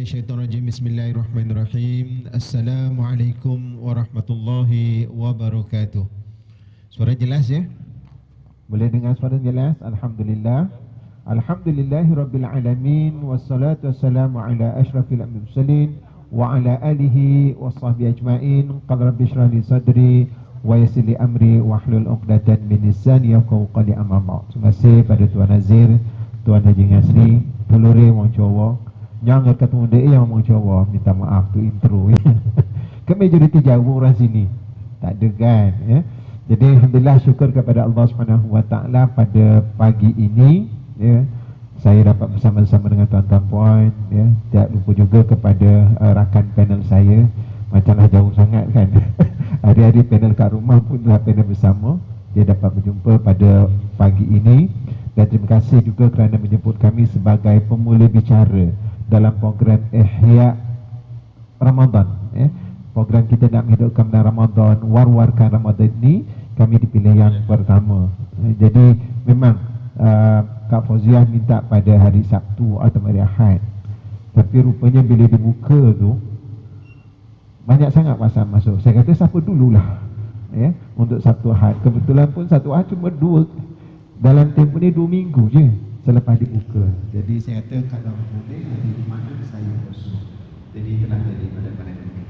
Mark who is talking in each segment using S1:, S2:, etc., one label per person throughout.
S1: minasyaitonirrajim. Bismillahirrahmanirrahim. Assalamualaikum warahmatullahi wabarakatuh. Suara jelas ya? Boleh dengar suara jelas? Alhamdulillah. Alhamdulillahirabbil alamin wassalatu wassalamu ala asyrafil mursalin wa ala alihi washabbihi ajmain. Qala rabbi shrah li sadri wa yassir li amri wahlul 'uqdatam min lisani yafqahu qawli. Amma ba'd. Terima kasih pada Tuan Nazir, Tuan Haji Ngasri, Pulure wong Jawa. Jangan ketemu dia yang orang Jawa, minta maaf tu intro ya. Kan majoriti Jawa orang sini. Tak ada kan ya. Jadi alhamdulillah, syukur kepada Allah Subhanahu wa taala pada pagi ini ya. Saya dapat bersama-sama dengan tuan-tuan puan ya. Tak lupa juga kepada rakan panel saya. Macamlah jauh sangat kan. Hari-hari panel kat rumah pun dah panel bersama. Dia dapat berjumpa pada pagi ini. Dan terima kasih juga kerana menjemput kami sebagai pemula bicara dalam program Ihya Ramadan ya. Program kita nak menghidupkan Ramadan, war-warkan Ramadan ini, kami dipilih yang pertama. Jadi memang Kak Fauziah minta pada hari Sabtu atau hari Ahad. Tapi rupanya bila dibuka tu banyak sangat pasal masuk. Saya kata siapa dululah ya untuk Sabtu Ahad. Kebetulan pun Sabtu Ahad cuma 2 dalam tempoh ni 2 minggu je selepas dibuka. Jadi saya kata kalau boleh nanti di mana saya kosong. Jadi itulah jadi pada hari ini.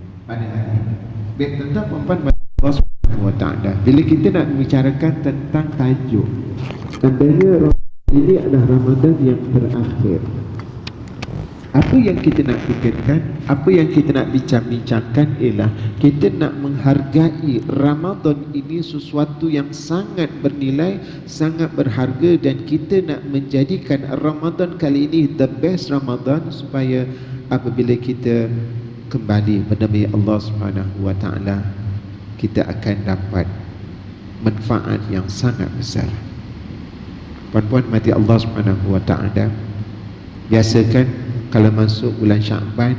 S1: Baik tuan-tuan puan-puan, Allah Subhanahu wa taala. Bila kita nak membicarakan tentang tajuk, tandanya ini adalah Ramadan yang terakhir. Apa yang kita nak fikirkan, apa yang kita nak bincang-bincangkan ialah kita nak menghargai Ramadan ini sesuatu yang sangat bernilai, sangat berharga, dan kita nak menjadikan Ramadan kali ini the best Ramadan supaya apabila kita kembali menemui Allah Subhanahu wa taala, kita akan dapat manfaat yang sangat besar. Puan-puan mati Allah Subhanahu wa taala, biasakan kalau masuk bulan Syakban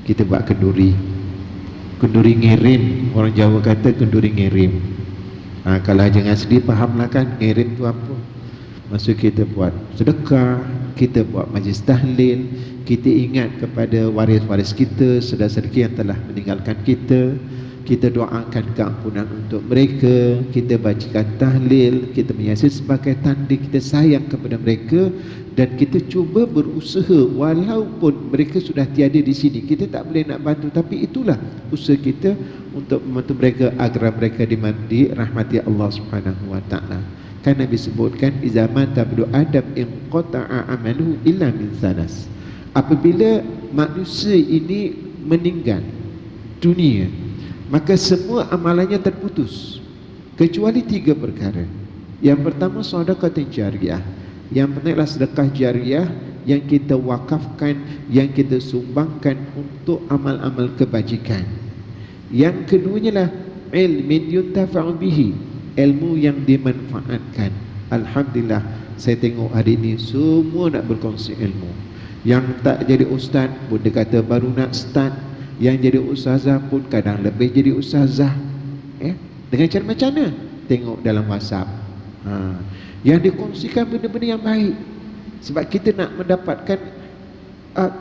S1: kita buat kenduri. Kenduri ngirim, orang Jawa kata kenduri ngirim. Kalau jangan sedih fahamlah kan ngirim tu apa. Maksud kita buat sedekah, kita buat majlis tahlil, kita ingat kepada waris-waris kita, saudara-saudara yang telah meninggalkan kita. Kita doakan keampunan untuk mereka, kita bacakan tahlil, kita menyiasat sebagai tanda kita sayang kepada mereka, dan kita cuba berusaha walaupun mereka sudah tiada di sini. Kita tak boleh nak bantu, tapi itulah usaha kita untuk membantu mereka agar mereka dirahmati Allah Subhanahu wa taala. Kan Nabi sebutkan iza mata ibnu adam inqata'a amaluhu illa min salas. Apabila manusia ini meninggal dunia, maka semua amalannya terputus kecuali 3 perkara. Yang pertama sedekah jariyah. Yang pertama adalah sedekah jariyah yang kita wakafkan, yang kita sumbangkan untuk amal-amal kebajikan. Yang keduanya adalah ilmin yuntafa'u bihi, ilmu yang dimanfaatkan. Alhamdulillah, saya tengok hari ini semua nak berkongsi ilmu. Yang tak jadi ustaz pun dia kata baru nak start. Yang jadi ustazah pun kadang lebih jadi ustazah dengan cara macam mana? Tengok dalam WhatsApp. Yang dikongsikan benda-benda yang baik. Sebab kita nak mendapatkan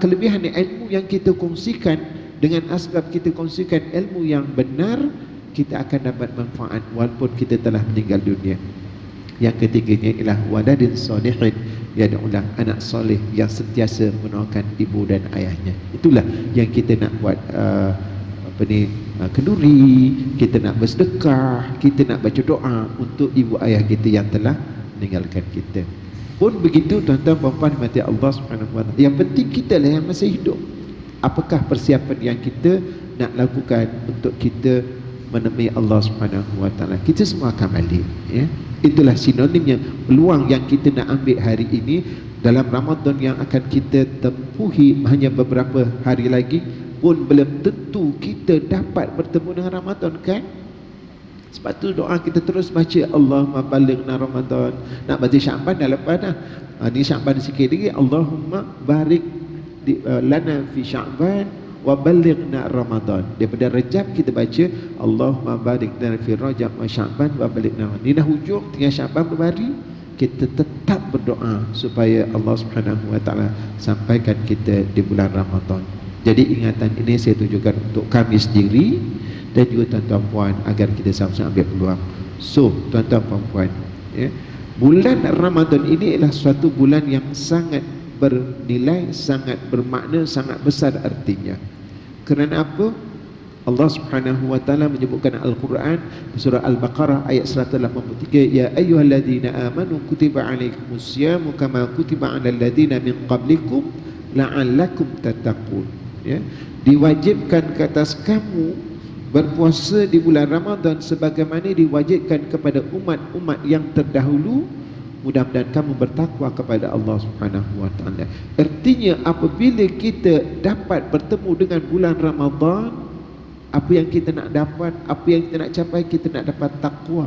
S1: kelebihan ilmu yang kita kongsikan. Dengan asbab kita kongsikan ilmu yang benar, kita akan dapat manfaat walaupun kita telah meninggal dunia. Yang ketiganya ialah waladin salihin, yad'ulah, anak soleh yang sentiasa mendoakan ibu dan ayahnya. Itulah yang kita nak buat kenduri, kita nak bersedekah, kita nak baca doa untuk ibu ayah kita yang telah meninggalkan kita. Pun begitu tuan-tuan puan-puan mati Allah Subhanahu wa taala. Yang penting kita lah yang masih hidup. Apakah persiapan yang kita nak lakukan untuk kita menemui Allah Subhanahu wa taala? Kita semua akan balik ya. Itulah sinonimnya, peluang yang kita nak ambil hari ini dalam Ramadan yang akan kita tempuhi hanya beberapa hari lagi, pun belum tentu kita dapat bertemu dengan Ramadan kan. Sebab tu doa kita terus baca Allahumma balighna Ramadan. Nak baca Syakban dah lepas dah. Ni Syakban sikit lagi, Allahumma barik lana fi Syakban wa balighna Ramadan. Daripada Rajab kita baca Allahumma barik lana fi Rajab wa Sya'ban wa balighna. Ni dah hujung, tinggal Sya'ban berbari. kita tetap berdoa supaya Allah Subhanahu wa taala sampaikan kita di bulan Ramadan. Jadi ingatan ini saya tujukan untuk kami sendiri dan juga tuan-tuan puan agar kita sama-sama ambil peluang. So, tuan-tuan puan, ya, bulan Ramadan ini adalah suatu bulan yang sangat bernilai, sangat bermakna, sangat besar artinya. Kerana apa? Allah Subhanahu wa taala menyebutkan Al-Quran surah Al-Baqarah ayat 183, ya ayyuhalladzina amanu kutiba alaikumusyamu kama kutiba alal ladzina min qablikum la'allakum tattaqun. Ya, diwajibkan ke atas kamu berpuasa di bulan Ramadan sebagaimana diwajibkan kepada umat-umat yang terdahulu, mudah-mudahan kamu bertakwa kepada Allah Subhanahu wa taala. Artinya apabila kita dapat bertemu dengan bulan Ramadan, apa yang kita nak dapat, apa yang kita nak capai, kita nak dapat takwa.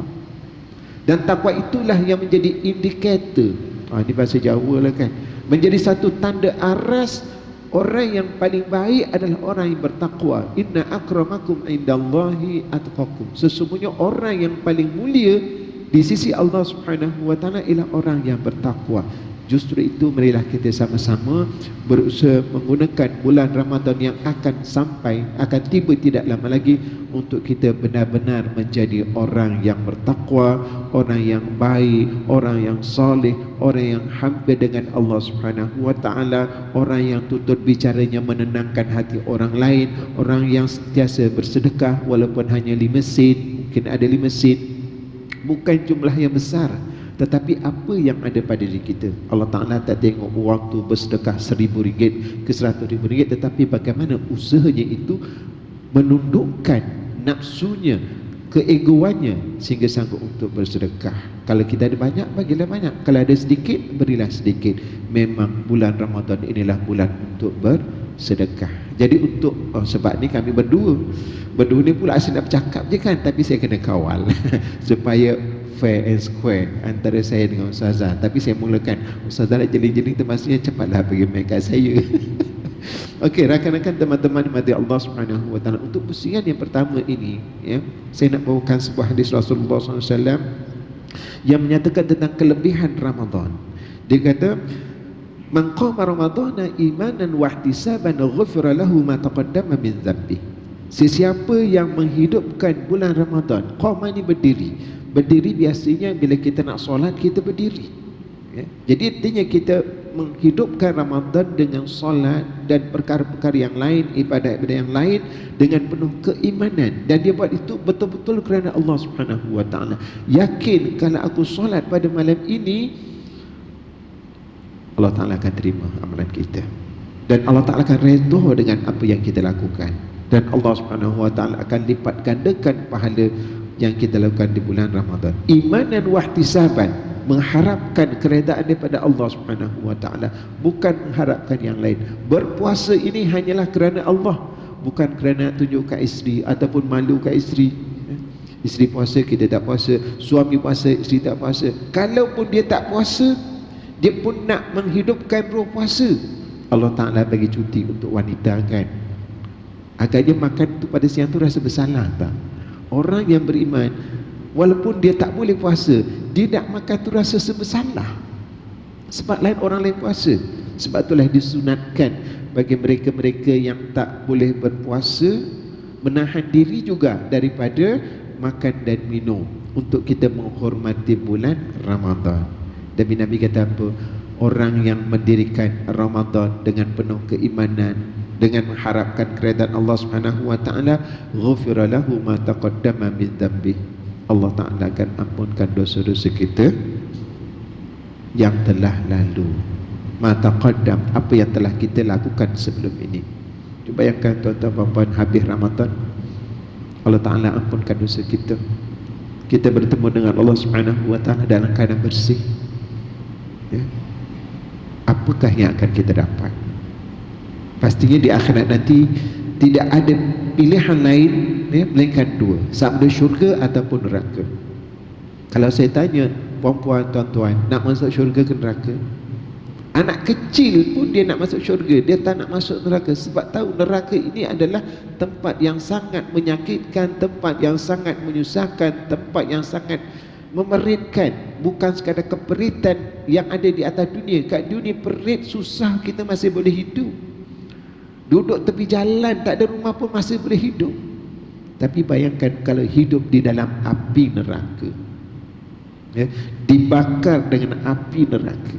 S1: Dan takwa itulah yang menjadi indikator, ini bahasa Jawa lah kan, menjadi satu tanda aras orang yang paling baik adalah orang yang bertakwa. Inna akramakum indallahi atqakum. Sesungguhnya orang yang paling mulia di sisi Allah Subhanahu wa taala ialah orang yang bertakwa. Justru itu marilah kita sama-sama berusaha menggunakan bulan Ramadan yang akan sampai, akan tiba tidak lama lagi, untuk kita benar-benar menjadi orang yang bertakwa, orang yang baik, orang yang soleh, orang yang hampir dengan Allah Subhanahu wa taala, orang yang tutur bicaranya menenangkan hati orang lain, orang yang sentiasa bersedekah walaupun hanya 5 sen, mungkin ada 5 sen, bukan jumlah yang besar, tetapi apa yang ada pada diri kita. Allah Ta'ala tak tengok waktu bersedekah RM1,000 ke RM100,000, tetapi bagaimana usahanya itu menundukkan nafsunya, keegoannya, sehingga sanggup untuk bersedekah. Kalau kita ada banyak, bagilah banyak. Kalau ada sedikit, berilah sedikit. Memang bulan Ramadan inilah bulan untuk bersedekah. Jadi untuk, sebab ni kami berdua ni pula asyik nak bercakap je kan, tapi saya kena kawal supaya fair and square antara saya dengan Ustazah. Tapi saya mulakan, Ustazah nak jeling-jeling termasuknya cepatlah bagi mic kat saya. Okey, rakan-rakan, teman-teman mati Allah Subhanahu wa taala, untuk pusingan yang pertama ini, ya, saya nak bawakan sebuah hadis Rasulullah SAW yang menyatakan tentang kelebihan Ramadan. Dia kata, man qama ramadhana imanan wa ihtisaban ghufira lahu ma taqaddama min dhanbi. Sesiapa yang menghidupkan bulan Ramadan, qama ni berdiri. Berdiri biasanya bila kita nak solat, kita berdiri, ya. Jadi artinya kita menghidupkan Ramadan dengan solat dan perkara-perkara yang lain, ibadat-ibadat yang lain, dengan penuh keimanan. Dan dia buat itu betul-betul kerana Allah Subhanahu wa taala. Yakin kalau aku solat pada malam ini, Allah Ta'ala akan terima amalan kita, dan Allah Ta'ala akan redha dengan apa yang kita lakukan, dan Allah Subhanahu wa taala akan lipat gandakan pahala yang kita lakukan di bulan Ramadan. Imanan wa ihtisaban, mengharapkan keredaan daripada Allah Subhanahu wa taala, bukan mengharapkan yang lain. Berpuasa ini hanyalah kerana Allah, bukan kerana tunjuk kat isteri ataupun malu kat isteri. Isteri puasa, kita tak puasa. Suami puasa, isteri tak puasa. Kalaupun dia tak puasa, dia pun nak menghidupkan roh puasa. Allah Ta'ala bagi cuti untuk wanita kan. Agaknya makan tu pada siang tu rasa bersalah tak? Orang yang beriman, walaupun dia tak boleh puasa, dia nak makan tu rasa bersalah, sebab lain orang lain puasa. Sebab itulah disunatkan bagi mereka-mereka yang tak boleh berpuasa, menahan diri juga daripada makan dan minum, untuk kita menghormati bulan Ramadan. Dan Nabi kata apa? Orang yang mendirikan Ramadan dengan penuh keimanan, dengan mengharapkan keredaan Allah Subhanahu wa taala, ghufira lahu ma taqaddama min dhanbi. Allah Taala akan ampunkan dosa-dosa kita yang telah lalu. Ma taqaddam, apa yang telah kita lakukan sebelum ini. Cuba bayangkan tuan-tuan dan puan, habis Ramadan, Allah Taala ampunkan dosa kita. Kita bertemu dengan Allah Subhanahu wa taala dalam keadaan bersih. Ya. Apakah yang akan kita dapat? Pastinya di akhirat nanti tidak ada pilihan lain, ya, melainkan dua, sama ada syurga ataupun neraka. Kalau saya tanya puan-puan, tuan-tuan, nak masuk syurga ke neraka? Anak kecil pun dia nak masuk syurga, dia tak nak masuk neraka, sebab tahu neraka ini adalah tempat yang sangat menyakitkan, tempat yang sangat menyusahkan, tempat yang sangat memeritkan, bukan sekadar keperitan yang ada di atas dunia. Kat dunia perit, susah, kita masih boleh hidup. Duduk tepi jalan, tak ada rumah pun masih boleh hidup. Tapi bayangkan kalau hidup di dalam api neraka, ya, dibakar dengan api neraka.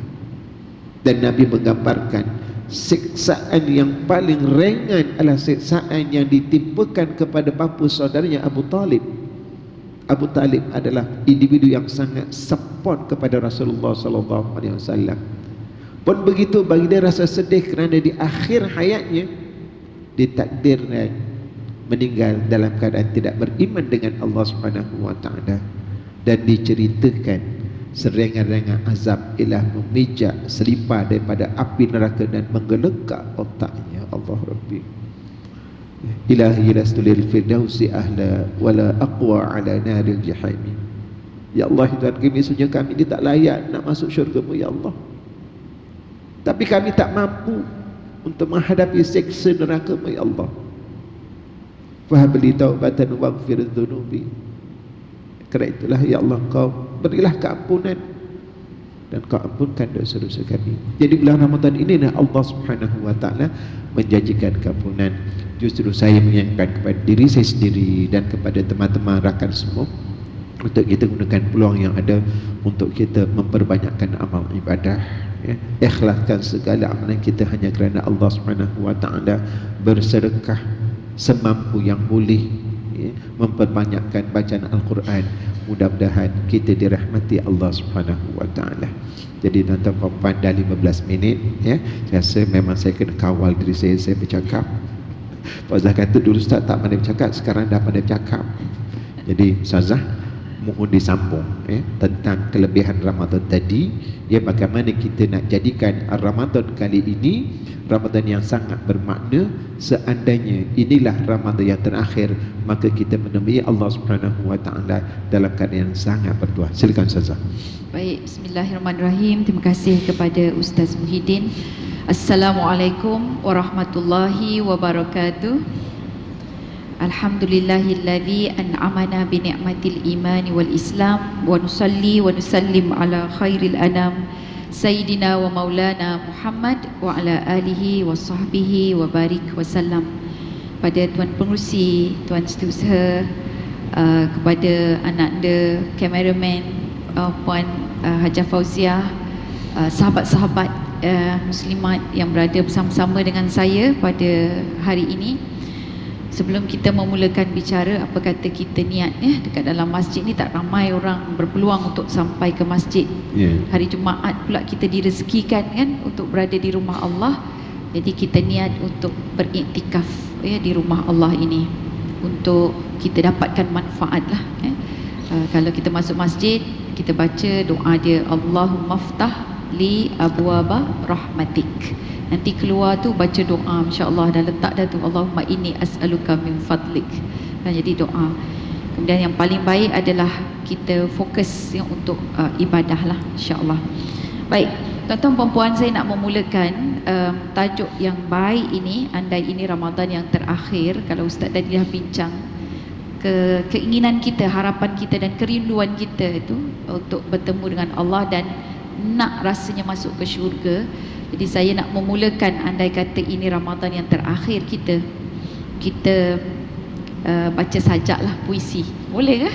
S1: Dan Nabi menggambarkan siksaan yang paling ringan adalah siksaan yang ditimpakan kepada bapa saudaranya Abu Talib. Abu Talib adalah individu yang sangat support kepada Rasulullah sallallahu alaihi wasallam. Pun begitu bagi dia rasa sedih kerana di akhir hayatnya ditakdirkan meninggal dalam keadaan tidak beriman dengan Allah Subhanahu wa taala, dan diceritakan serengan-rengan azab ilah memijak selipar daripada api neraka dan menggelegak otaknya. Allah Rabbi, ilahi lastu lil firdausi ahla wala aqwa ala naril jahim. Ya Allah, Tuhan kami, sesungguhnya kami ini tak layak nak masuk syurga-Mu ya Allah, tapi kami tak mampu untuk menghadapi siksa neraka-Mu ya Allah. Fahabli taubatan waghfir dhunubi. Kerana itulah ya Allah, Kau berilah keampunan dan Kau ampunkan dosa-dosa kami. Jadi bulan Ramadan ini Allah Subhanahu wa taala menjanjikan keampunan. Justru saya mengingatkan kepada diri saya sendiri dan kepada teman-teman rakan semua untuk kita gunakan peluang yang ada untuk kita memperbanyakkan amal ibadah, ya. Ikhlaskan segala amalan kita hanya kerana Allah Subhanahu wa taala, bersedekah semampu yang boleh, ya, memperbanyakkan bacaan Al-Quran. Mudah-mudahan kita dirahmati Allah Subhanahu wa taala. Jadi tuan-tuan puan-puan, dah 15 minit, ya. Saya rasa memang saya kena kawal diri saya bercakap. Pak Ustaz kata dulu Ustaz tak pandai bercakap, sekarang dah pandai bercakap. Jadi Ustazah mohon disambung, ya, tentang kelebihan Ramadan tadi, ya, bagaimana kita nak jadikan Ramadan kali ini Ramadan yang sangat bermakna. Seandainya inilah Ramadan yang terakhir, maka kita menemui Allah Subhanahu wa taala dalam keadaan yang sangat bertuah. Silakan Ustazah.
S2: Baik, bismillahirrahmanirrahim. Terima kasih kepada Ustaz Muhyiddin. Assalamualaikum warahmatullahi wabarakatuh. Alhamdulillahilladzi an'amana bi ni'matil imani wal islam, wa nusalli wa nusallim ala khairil anam Sayyidina wa maulana Muhammad wa ala alihi wa sahbihi wa barik wa sallam. Pada Tuan Pengerusi, Tuan Setiausaha, kepada anak anda, kameraman, Puan Hajah Fauziah, sahabat-sahabat muslimat yang berada bersama-sama dengan saya pada hari ini. Sebelum kita memulakan bicara, apa kata kita niat, dekat dalam masjid ni tak ramai orang berpeluang untuk sampai ke masjid. Hari Jumaat pula kita direzekikan kan untuk berada di rumah Allah. Jadi kita niat untuk beriktikaf, ya, di rumah Allah ini untuk kita dapatkan manfaat lah, ya. Kalau kita masuk masjid, kita baca doa dia, Allahumma ftah li abwaba rahmatik. Nanti keluar tu baca doa, insya-Allah dah letak dah tu, Allahumma inni as'aluka min fadlik. Jadi doa. Kemudian yang paling baik adalah kita fokus yang untuk ibadah lah, insya-Allah. Baik, tuan-tuan puan-puan, saya nak memulakan tajuk yang baik ini. Andai ini Ramadan yang terakhir, kalau Ustaz tadi dah bincang keinginan kita, harapan kita dan kerinduan kita itu untuk bertemu dengan Allah dan nak rasanya masuk ke syurga. Jadi saya nak memulakan, andai kata ini Ramadan yang terakhir kita baca sajaklah puisi. Boleh ke?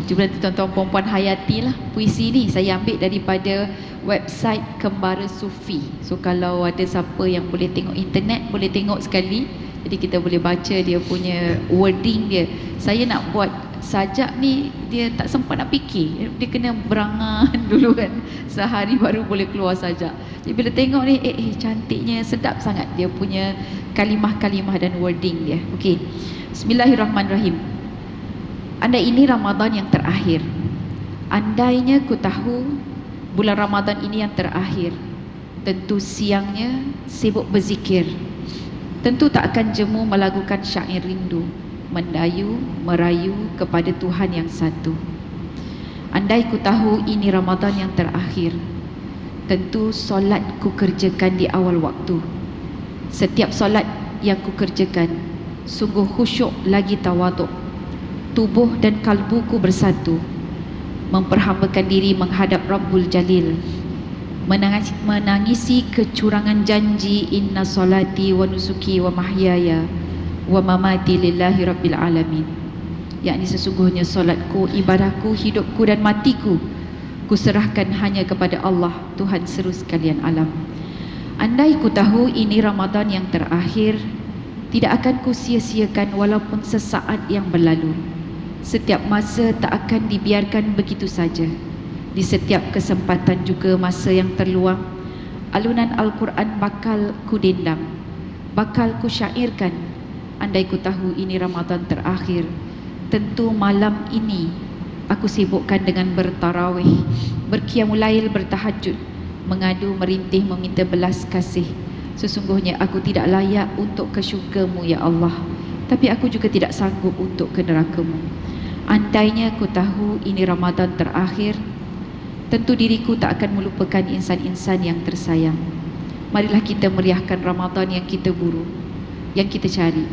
S2: Cuba nanti tuan-tuan puan-puan hayatilah puisi ni. Saya ambil daripada website Kembara Sufi. So kalau ada siapa yang boleh tengok internet, boleh tengok sekali. Jadi kita boleh baca dia punya wording dia. Saya nak buat sajak ni, dia tak sempat nak fikir. Dia kena berangan dulu kan. Sehari baru boleh keluar sajak. Jadi bila tengok ni, cantiknya, sedap sangat dia punya kalimah-kalimah dan wording dia. Okey. Bismillahirrahmanirrahim. Andai ini Ramadan yang terakhir, andainya ku tahu bulan Ramadan ini yang terakhir, tentu siangnya sibuk berzikir, tentu tak akan jemu melagukan syair rindu, mendayu, merayu kepada Tuhan yang satu. Andai ku tahu ini Ramadan yang terakhir, tentu solat ku kerjakan di awal waktu. Setiap solat yang ku kerjakan sungguh khusyuk lagi tawaduk. Tubuh dan kalbuku bersatu. memperhambakan diri menghadap Rabbul Jalil, menangisi kecurangan janji inna salati wa nusuki wa mahyaya wa mamati lillahi rabbil alamin, yakni sesungguhnya solatku, ibadahku, hidupku dan matiku kuserahkan hanya kepada Allah, Tuhan seru sekalian alam. Andai ku tahu ini Ramadan yang terakhir, tidak akan ku sia-siakan walaupun sesaat yang berlalu. Setiap masa tak akan dibiarkan begitu saja. Di setiap kesempatan juga masa yang terluang, alunan Al-Quran bakal ku dendam, bakal ku syairkan. Andai ku tahu ini Ramadan terakhir, tentu malam ini aku sibukkan dengan bertarawih, berqiyamul lail, bertahajud, mengadu, merintih, meminta belas kasih. Sesungguhnya aku tidak layak untuk ke syurga-Mu ya Allah, tapi aku juga tidak sanggup untuk ke neraka-Mu. Andainya ku tahu ini Ramadan terakhir, tentu diriku tak akan melupakan insan-insan yang tersayang. Marilah kita meriahkan Ramadan yang kita buru, yang kita cari.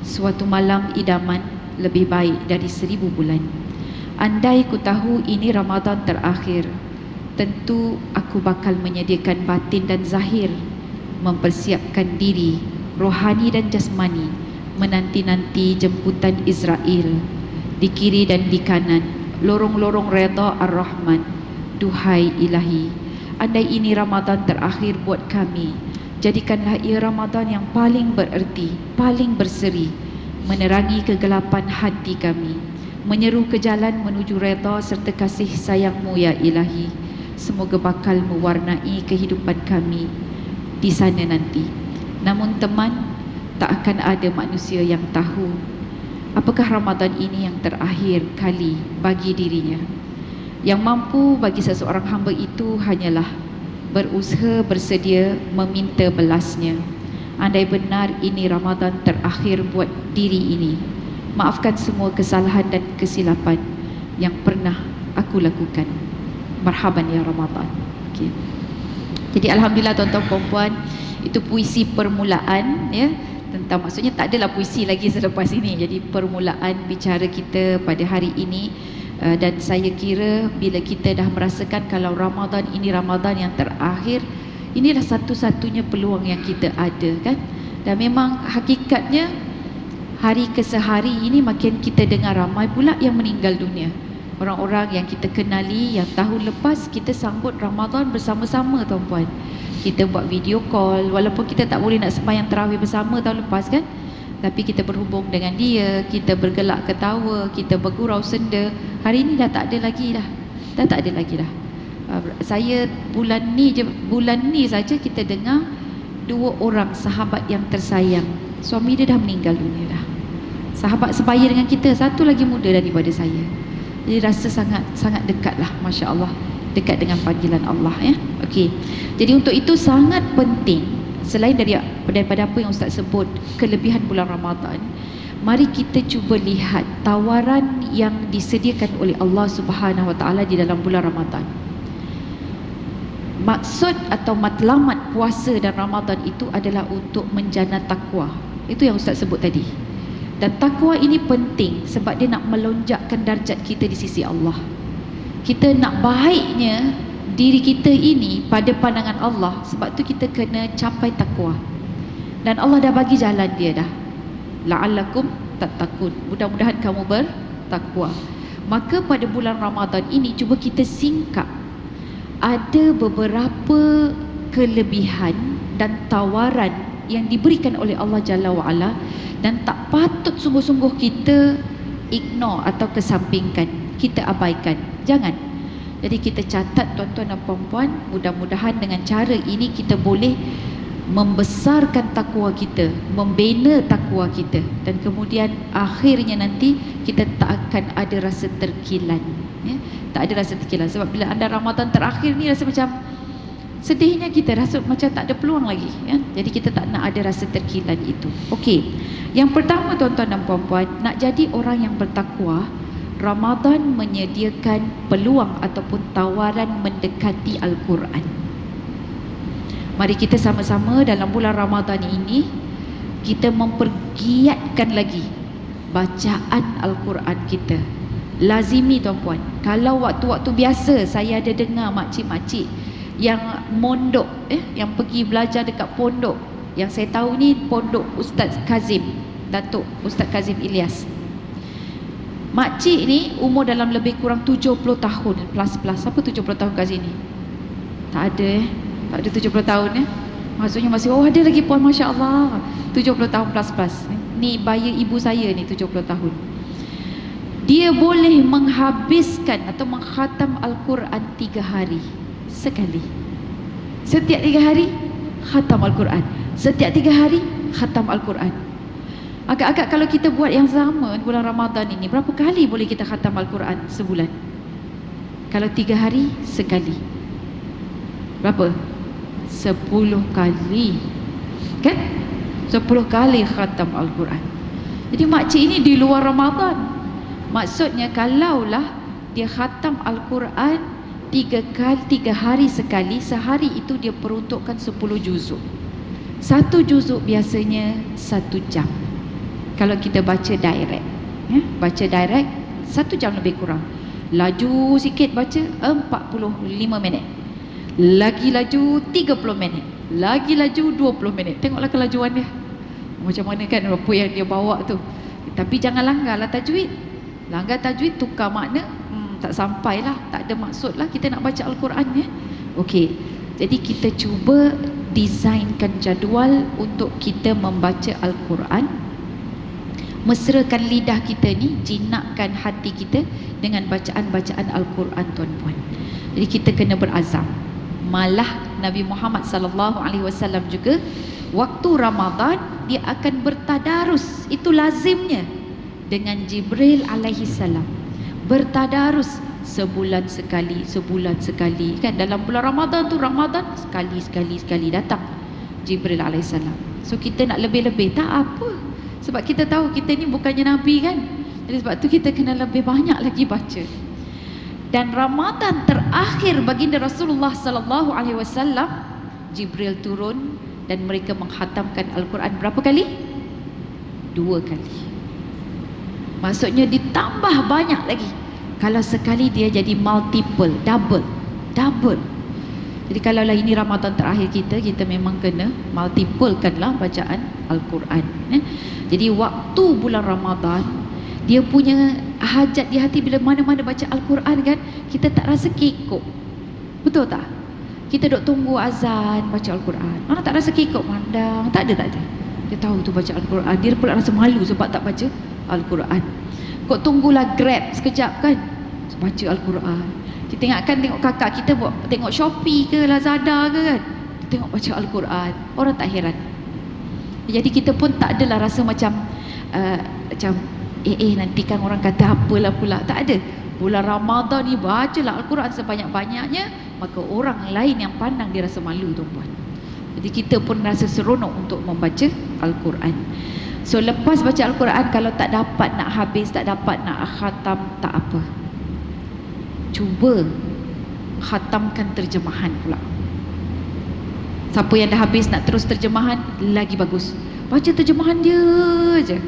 S2: Suatu malam idaman lebih baik dari 1000 bulan. Andai ku tahu ini Ramadan terakhir, tentu aku bakal menyediakan batin dan zahir, mempersiapkan diri rohani dan jasmani, menanti-nanti jemputan Israel di kiri dan di kanan, lorong-lorong redha Ar-Rahman. Duhai Ilahi, andai ini Ramadan terakhir buat kami, jadikanlah ia Ramadan yang paling bererti, paling berseri, menerangi kegelapan hati kami, menyeru ke jalan menuju redha serta kasih sayang-Mu ya Ilahi. Semoga bakal mewarnai kehidupan kami di sana nanti. Namun teman, tak akan ada manusia yang tahu apakah Ramadan ini yang terakhir kali bagi dirinya. Yang mampu bagi seseorang hamba itu hanyalah berusaha bersedia meminta belasnya. Andai benar ini Ramadan terakhir buat diri ini, maafkan semua kesalahan dan kesilapan yang pernah aku lakukan. Marhaban ya Ramadan. Okay. Jadi alhamdulillah tuan-tuan puan-puan, itu puisi permulaan ya, tentang, maksudnya tak adalah puisi lagi selepas ini. Jadi permulaan bicara kita pada hari ini. Dan saya kira bila kita dah merasakan kalau Ramadan ini Ramadan yang terakhir, inilah satu-satunya peluang yang kita ada kan. Dan memang hakikatnya hari ke sehari ini makin kita dengar ramai pula yang meninggal dunia. Orang-orang yang kita kenali yang tahun lepas kita sambut Ramadan bersama-sama tuan-puan. Kita buat video call, walaupun kita tak boleh nak sembahyang tarawih bersama tahun lepas kan, tapi kita berhubung dengan dia, kita bergelak ketawa, kita bergurau senda. Hari ini dah tak ada lagi dah. Dah tak ada lagi dah. Saya bulan ni saja kita dengar 2 orang sahabat yang tersayang, suami dia dah meninggal dunia dah. Sahabat sebaya dengan kita, satu lagi muda daripada saya. Jadi rasa sangat dekatlah, masya-Allah, dekat dengan panggilan Allah ya. Okey. Jadi untuk itu sangat penting, selain daripada apa yang Ustaz sebut kelebihan bulan Ramadan, mari kita cuba lihat tawaran yang disediakan oleh Allah Subhanahu Wa Taala di dalam bulan Ramadan. Maksud atau matlamat puasa dan Ramadan itu adalah untuk menjana takwa. Itu yang Ustaz sebut tadi. Dan takwa ini penting sebab dia nak melonjakkan darjat kita di sisi Allah. Kita nak baiknya diri kita ini pada pandangan Allah, sebab tu kita kena capai takwa. Dan Allah dah bagi jalan dia dah. La'allakum tattaqun. Mudah-mudahan kamu bertakwa. Maka pada bulan Ramadan ini cuba kita singkap. Ada beberapa kelebihan dan tawaran yang diberikan oleh Allah Jalla wa'ala, dan tak patut sungguh-sungguh kita ignore atau kesampingkan, kita abaikan. Jangan. Jadi kita catat tuan-tuan dan puan-puan, mudah-mudahan dengan cara ini kita boleh membesarkan takwa kita, membina takwa kita, dan kemudian akhirnya nanti kita tak akan ada rasa terkilan ya? Tak ada rasa terkilan. Sebab bila anda Ramadan terakhir ni rasa macam sedihnya, kita rasa macam tak ada peluang lagi ya? Jadi kita tak nak ada rasa terkilan itu. Okey, yang pertama tuan-tuan dan puan-puan, nak jadi orang yang bertakwa, Ramadan menyediakan peluang ataupun tawaran mendekati Al-Quran. Mari kita sama-sama dalam bulan Ramadan ini kita mempergiatkan lagi bacaan Al-Quran kita. lazimi tuan-puan. Kalau waktu-waktu biasa saya ada dengar makcik-makcik yang mondok, yang pergi belajar dekat pondok. Yang saya tahu ni pondok Ustaz Kazim, Datuk Ustaz Kazim Ilyas. Makcik ni umur dalam lebih kurang 70 tahun plus. Apa 70 tahun kat sini? Tak ada tak ada 70 tahun Maksudnya masih, oh ada lagi puan, Masya Allah, 70 tahun plus. Ni baya ibu saya ni 70 tahun. Dia boleh menghabiskan atau mengkhatam Al-Quran 3 hari sekali. Setiap 3 hari khatam Al-Quran, setiap 3 hari khatam Al-Quran. Agak-agak kalau kita buat yang sama bulan Ramadan ini, berapa kali boleh kita khatam Al-Quran sebulan? Kalau 3 hari sekali, berapa? 10 kali, kan? 10 kali khatam Al-Quran. Jadi makcik ini di luar Ramadan. Maksudnya kalaulah dia khatam Al-Quran 3 hari sekali, sehari itu dia peruntukkan 10 juzuk. 1 juzuk biasanya 1 jam. Kalau kita baca direct, baca direct 1 jam lebih kurang. Laju sikit baca 45 minit. Lagi laju 30 minit. Lagi laju 20 minit. Tengoklah kelajuan dia. Macam mana kan apa yang dia bawa tu. Tapi jangan langgarlah tajwid. Langgar tajwid, tukar makna, tak sampailah, tak ada maksud lah kita nak baca Al-Quran Okey, jadi kita cuba desainkan jadual untuk kita membaca Al-Quran, mesrakan lidah kita ni, jinakkan hati kita dengan bacaan-bacaan Al-Quran tuan-puan. Jadi kita kena berazam. Malah Nabi Muhammad SAW juga waktu Ramadan dia akan bertadarus, itu lazimnya, dengan Jibril alaihi salam. Bertadarus sebulan sekali kan. Dalam bulan Ramadan tu, Ramadan sekali datang Jibril alaihi salam. So kita nak lebih-lebih tak apa, sebab kita tahu kita ni bukannya Nabi kan. Jadi sebab tu kita kena lebih banyak lagi baca. Dan Ramadan terakhir baginda Rasulullah sallallahu alaihi wasallam, Jibril turun dan mereka menghatamkan Al-Quran berapa kali? 2 kali. Maksudnya ditambah banyak lagi. Kalau sekali dia jadi multiple, double. Jadi kalau lah ini Ramadan terakhir kita memang kena multiplekanlah bacaan Al-Quran. Jadi waktu bulan Ramadan, dia punya hajat di hati bila mana-mana baca Al-Quran kan, kita tak rasa kekok. Betul tak? Kita duk tunggu azan baca Al-Quran. Orang tak rasa kekok mandang, tak ada. Dia tahu tu baca Al-Quran, dia pula rasa malu sebab tak baca Al-Quran. Kau tunggulah Grab sekejap kan, baca Al-Quran. Kita tengok kakak kita buat, tengok Shopee ke Lazada ke kan, dia tengok baca Al-Quran. Orang tak heran. Jadi kita pun tak adalah rasa macam nanti kan orang kata apalah pula. Tak ada. Bulan Ramadan ni bacalah Al-Quran sebanyak-banyaknya, maka orang lain yang pandang dia rasa malu tuan-puan. Jadi kita pun rasa seronok untuk membaca Al-Quran. So lepas baca Al-Quran, kalau tak dapat nak habis, tak dapat nak khatam, tak apa, cuba khatamkan terjemahan pula. Siapa yang dah habis nak terus terjemahan, lagi bagus. Baca terjemahan dia je.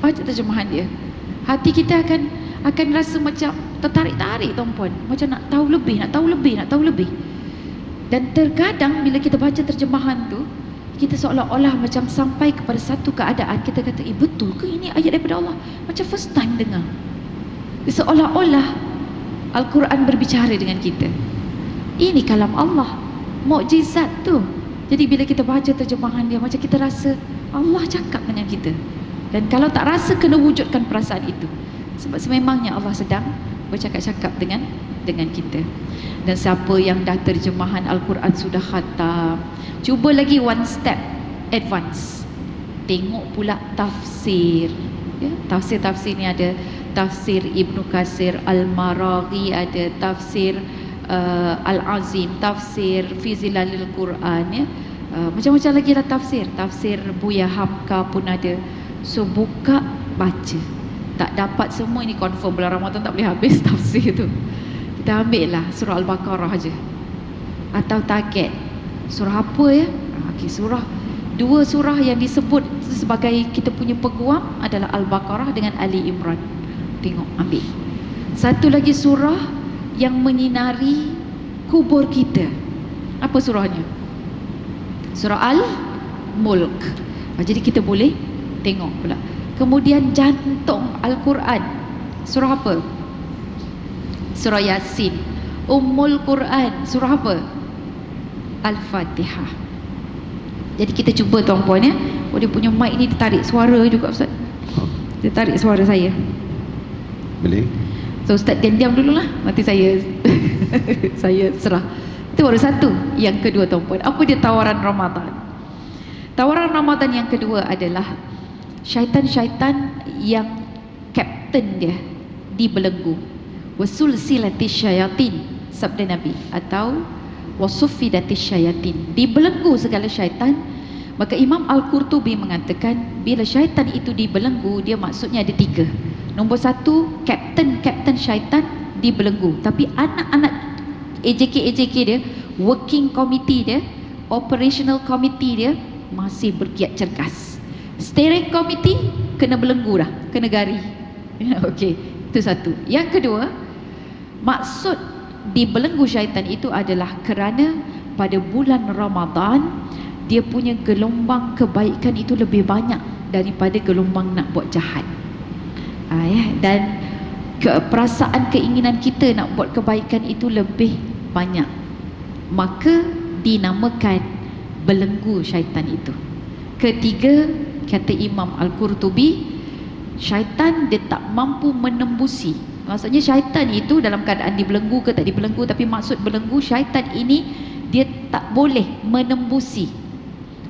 S2: Baca terjemahan dia. Hati kita akan rasa macam tertarik-tarik tuan-puan, macam nak tahu lebih. Dan terkadang bila kita baca terjemahan tu, kita seolah-olah macam sampai kepada satu keadaan, kita kata, betul ke ini ayat daripada Allah? Macam first time dengar. Seolah-olah Al-Quran berbicara dengan kita. Ini kalam Allah, mukjizat tu. Jadi bila kita baca terjemahan dia, macam kita rasa Allah cakap dengan kita. Dan kalau tak rasa, kena wujudkan perasaan itu. Sebab sememangnya Allah sedang bercakap-cakap dengan kita. Dan siapa yang dah terjemahan Al-Quran sudah khatam, cuba lagi one step advance, tengok pula tafsir. Tafsir ni ada tafsir Ibnu Katsir, Al-Maraghi, ada tafsir Al-Azim, tafsir Fi Zilalil Quran, macam-macam lagi lah tafsir Buya Hamka pun ada. So buka, baca. Tak dapat semua, ini confirm bulan Ramadan tak boleh habis tafsir tu. Kita ambil lah surah Al-Baqarah aja, atau target surah apa okey, dua surah yang disebut sebagai kita punya peguam adalah Al-Baqarah dengan Ali Imran. Tengok, ambil Satu lagi surah yang menyinari kubur kita. Apa surahnya? Surah Al-Mulk. Jadi kita boleh tengok pula. Kemudian jantung Al-Quran, surah apa? Surah Yasin. Ummul Quran, surah apa? Al-Fatihah. Jadi kita cuba tuan-puan ya. Oh, dia punya mic ni dia tarik suara juga Ustaz. Dia tarik suara saya.
S1: Boleh?
S2: So Ustaz diam dululah. Nanti saya saya serah. Itu baru satu. Yang kedua tuan-puan, apa dia tawaran Ramadan? Tawaran Ramadan yang kedua adalah syaitan-syaitan yang kapten dia dibelenggu. Wasulsilatis syayatin, sabda Nabi, atau wasuffidatis syayatin, dibelenggu segala syaitan. Maka Imam Al-Qurtubi mengatakan bila syaitan itu dibelenggu, dia maksudnya ada tiga. Nombor satu, kapten syaitan dibelenggu, tapi anak-anak AJK dia, working committee dia, operational committee dia masih bergiat cergas. Steering committee kena belenggu dah, kena gari. Okey, itu satu. Yang kedua, maksud dibelenggu syaitan itu adalah kerana pada bulan Ramadan dia punya gelombang kebaikan itu lebih banyak daripada gelombang nak buat jahat. Dan perasaan keinginan kita nak buat kebaikan itu lebih banyak. Maka dinamakan belenggu syaitan itu. Ketiga, kata Imam Al-Qurtubi, syaitan dia tak mampu menembusi. Maksudnya syaitan itu dalam keadaan dibelenggu ke tak dibelenggu, tapi maksud belenggu syaitan ini dia tak boleh menembusi.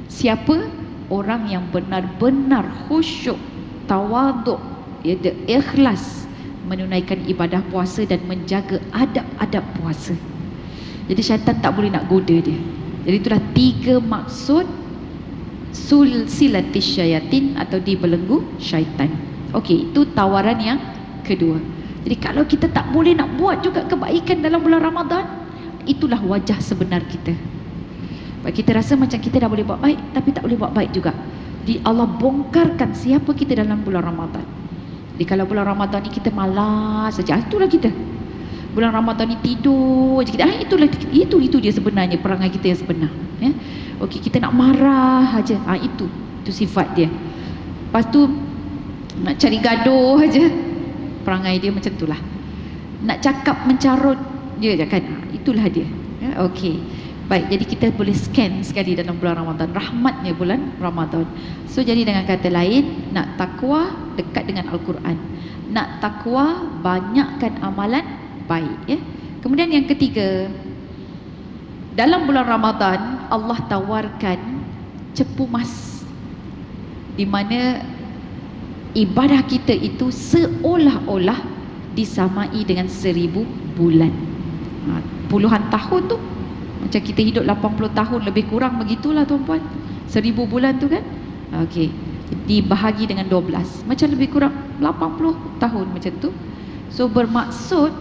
S2: Siapa? Orang yang benar-benar khusyuk, tawaduk, dia ikhlas menunaikan ibadah puasa dan menjaga adab-adab puasa. Jadi syaitan tak boleh nak goda dia. Jadi itulah tiga maksud sulsilatis syayatin atau dibelenggu syaitan. Okey, itu tawaran yang kedua. Jadi kalau kita tak boleh nak buat juga kebaikan dalam bulan Ramadan, itulah wajah sebenar kita. Kita rasa macam kita dah boleh buat baik, tapi tak boleh buat baik juga. Jadi Allah bongkarkan siapa kita dalam bulan Ramadan. Jadi kalau bulan Ramadan ni kita malas saja, itulah kita. Bulan Ramadan ni tidur je kita, itu dia sebenarnya perangai kita yang sebenar. Ya? Okey, kita nak marah aja, itu sifat dia. Lepas tu nak cari gaduh aja, perangai dia macam itulah. Nak cakap mencarut dia je kan, itulah dia. Ya? Okey. Baik, jadi kita boleh scan sekali dalam bulan Ramadan. Rahmatnya bulan Ramadan. So jadi dengan kata lain, nak takwa dekat dengan Al-Quran. Nak takwa banyakkan amalan baik, ya. Kemudian yang ketiga, dalam bulan Ramadan Allah tawarkan cepu mas, di mana ibadah kita itu seolah-olah disamai dengan 1000 bulan. Puluhan tahun tu macam kita hidup 80 tahun lebih kurang begitulah tuan-puan. 1000 bulan tu kan. Okey, dibahagi dengan 12, macam lebih kurang 80 tahun macam tu. So bermaksud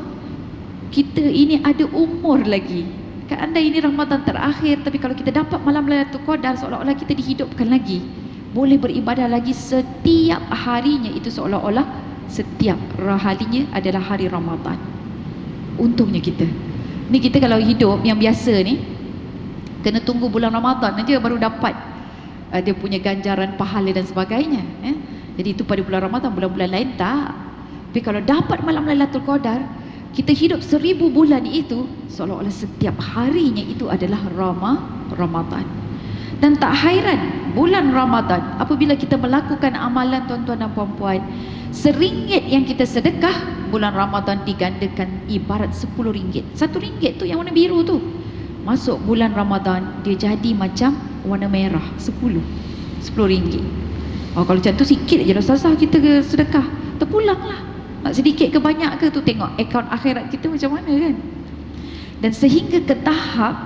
S2: kita ini ada umur lagi. Kan anda ini Ramadan terakhir, tapi kalau kita dapat malam Lailatul Qadar, seolah-olah kita dihidupkan lagi. Boleh beribadah lagi setiap harinya, itu seolah-olah setiap harinya adalah hari Ramadan. Untungnya kita. Ni kita kalau hidup yang biasa ni, kena tunggu bulan Ramadan aja baru dapat dia punya ganjaran pahala dan sebagainya. Jadi itu pada bulan Ramadan, bulan-bulan lain tak. Tapi kalau dapat malam Lailatul Qadar, kita hidup 1000 bulan itu seolah-olah setiap harinya itu adalah Ramadan. Dan tak hairan bulan Ramadan apabila kita melakukan amalan tuan-tuan dan puan-puan, RM1 yang kita sedekah bulan Ramadan digandakan ibarat RM10. RM1 tu yang warna biru tu, masuk bulan Ramadan dia jadi macam warna merah, RM10. Kalau macam tu sikit je lah ustazah kita sedekah, terpulang lah. Nak sedikit ke banyak ke tu tengok akaun akhirat kita macam mana kan. Dan sehingga ke tahap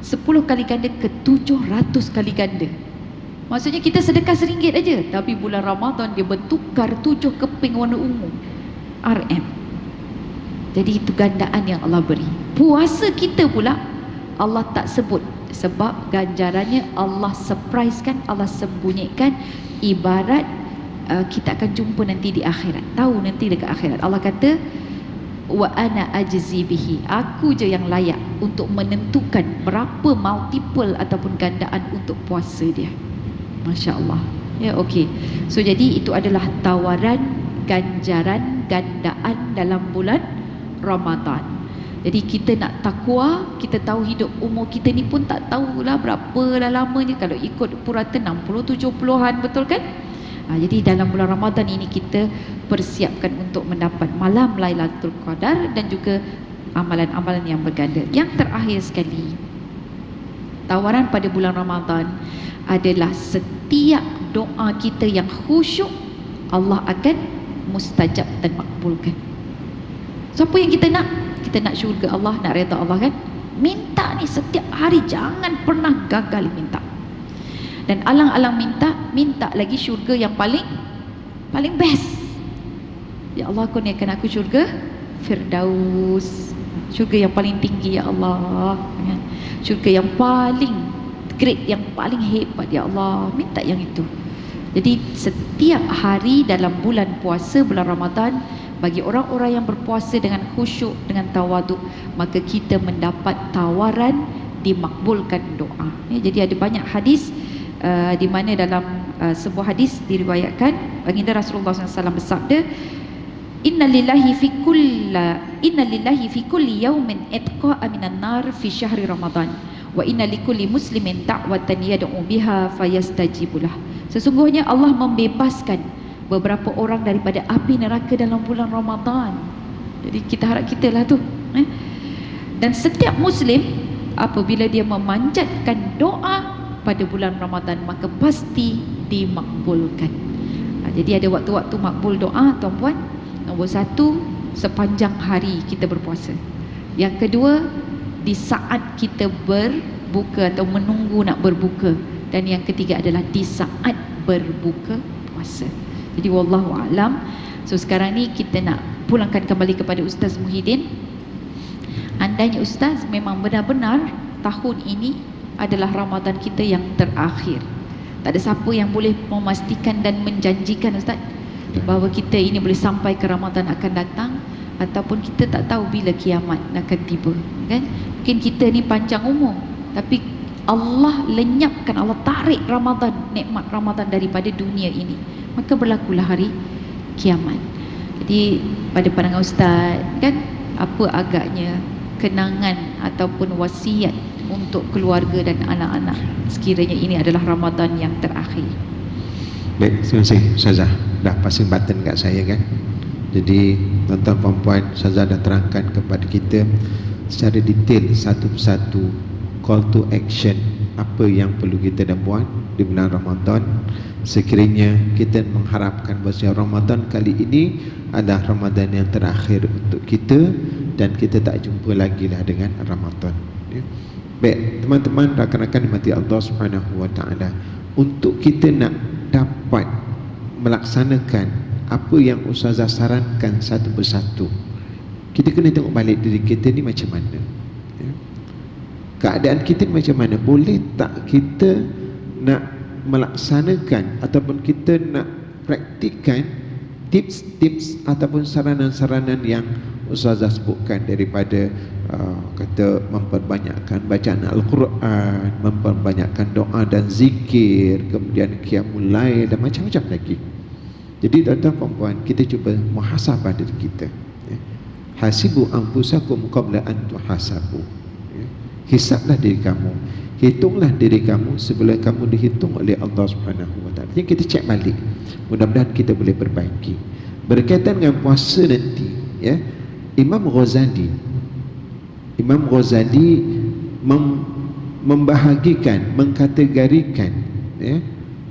S2: 10 kali ganda ke 700 kali ganda. Maksudnya kita sedekah RM1 aja, tapi bulan Ramadan dia bertukar 7 keping warna ungu, RM. Jadi itu gandaan yang Allah beri. Puasa kita pula Allah tak sebut, sebab ganjarannya Allah surprisekan, Allah sembunyikan. Ibarat kita akan jumpa nanti di akhirat, tahu nanti dekat akhirat. Allah kata wa ana ajzi bihi, aku je yang layak untuk menentukan berapa multiple ataupun gandaan untuk puasa dia. Masya Allah. Ya, okey. So jadi itu adalah tawaran ganjaran gandaan dalam bulan Ramadan. Jadi kita nak takwa, kita tahu hidup umur kita ni pun tak tahulah berapa dah lamanya, kalau ikut purata 60 70-an, betul kan? Jadi dalam bulan Ramadan ini kita persiapkan untuk mendapat malam Lailatul Qadar dan juga amalan-amalan yang berganda. Yang terakhir sekali, tawaran pada bulan Ramadan adalah setiap doa kita yang khusyuk Allah akan mustajab dan makbulkan. Siapa yang kita nak? Kita nak syurga Allah, nak redha Allah kan? Minta ni setiap hari, jangan pernah gagal minta. Dan alang-alang minta lagi syurga yang paling best. Ya Allah, kurniakan aku syurga Firdaus, syurga yang paling tinggi ya Allah, syurga yang paling grade, yang paling hebat ya Allah. Minta yang itu. Jadi setiap hari dalam bulan puasa, bulan Ramadan, bagi orang-orang yang berpuasa dengan khusyuk, dengan tawaduk, maka kita mendapat tawaran dimakbulkan doa. Jadi ada banyak hadis di mana dalam sebuah hadis diriwayatkan baginda Rasulullah SAW bersabda, Inna lillahi fi kulli yawmin itqa'a minan nar fi syahri Ramadan wa inna likulli muslimin da'watan yad'u biha fayastajibulah. Sesungguhnya Allah membebaskan beberapa orang daripada api neraka dalam bulan Ramadan. Jadi kita harap kita lah tu. Dan setiap Muslim apabila dia memanjatkan doa pada bulan Ramadan, maka pasti dimakbulkan. Jadi ada waktu-waktu makbul doa, tuan-puan. Nombor satu, sepanjang hari kita berpuasa. Yang kedua, di saat kita berbuka atau menunggu nak berbuka. Dan yang ketiga adalah di saat berbuka puasa. Jadi wallahu alam. So sekarang ni kita nak pulangkan kembali kepada Ustaz Muhyiddin. Andainya Ustaz memang benar-benar tahun ini adalah Ramadan kita yang terakhir, tak ada siapa yang boleh memastikan dan menjanjikan Ustaz bahawa kita ini boleh sampai ke Ramadan akan datang, ataupun kita tak tahu bila kiamat akan tiba, kan? Mungkin kita ni panjang umur, tapi Allah lenyapkan, Allah tarik Ramadan, nikmat Ramadan daripada dunia ini, maka berlakulah hari kiamat. Jadi pada pandangan Ustaz, kan, apa agaknya kenangan ataupun wasiat untuk keluarga dan anak-anak sekiranya ini adalah Ramadan yang terakhir?
S3: Baik, terima kasih Ustazah dah passing button kat saya kan. Jadi tuan-tuan puan-puan, Ustazah dah terangkan kepada kita secara detail satu persatu call to action apa yang perlu kita dah buat di bulan Ramadan. Sekiranya kita mengharapkan bahawa Ramadan kali ini adalah Ramadan yang terakhir untuk kita dan kita tak jumpa lagi lah dengan Ramadan, ya. Baik teman-teman, rakan-rakan dimati Allah Subhanahu wa taala, untuk kita nak dapat melaksanakan apa yang Ustazah sarankan satu persatu, kita kena tengok balik diri kita ni macam mana, ya. Keadaan kita ni macam mana. Boleh tak kita nak melaksanakan ataupun kita nak praktikkan tips-tips ataupun saranan-saranan yang Ustazah sebutkan daripada kata memperbanyakkan bacaan Al-Quran, memperbanyakkan doa dan zikir, kemudian qiyamul lail dan macam-macam lagi. Jadi tuan-tuan puan-puan, kita cuba muhasabah diri kita, ya. Hasibu anfusakum qabla an tuhasabu, ya. Hisablah diri kamu, hitunglah diri kamu sebelum kamu dihitung oleh Allah Subhanahu wa taala. Jadi kita cek balik, mudah-mudahan kita boleh perbaiki. Berkaitan dengan puasa nanti, ya, Imam Ghazali membahagikan, mengkategorikan, ya,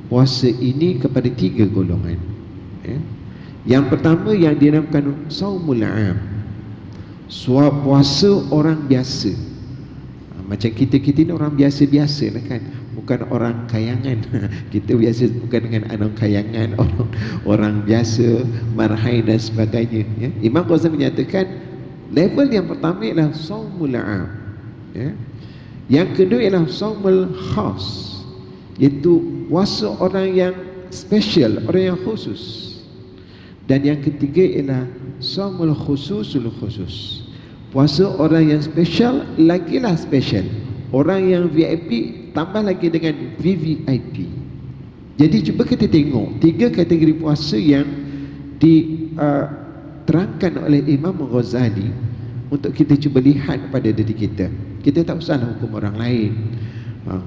S3: puasa ini kepada 3 golongan, ya. Yang pertama yang dinamakan saumul am, puasa orang biasa. Macam kita ni orang biasa-biasa lah kan, bukan orang kayangan. Kita biasa bukan dengan orang kayangan, orang biasa, marhai dan sebagainya, ya. Imam Ghazali menyatakan level yang pertama ialah saumul am, ya. Yang kedua ialah saumul khas, iaitu puasa orang yang special, orang yang khusus. Dan yang ketiga ialah shaumul khususul khusus. Puasa orang yang special lagilah special. Orang yang VIP tambah lagi dengan VVIP. Jadi cuba kita tengok 3 kategori puasa yang diterangkan oleh Imam Ghazali untuk kita cuba lihat pada diri kita. Kita tak usahlah hukum orang lain.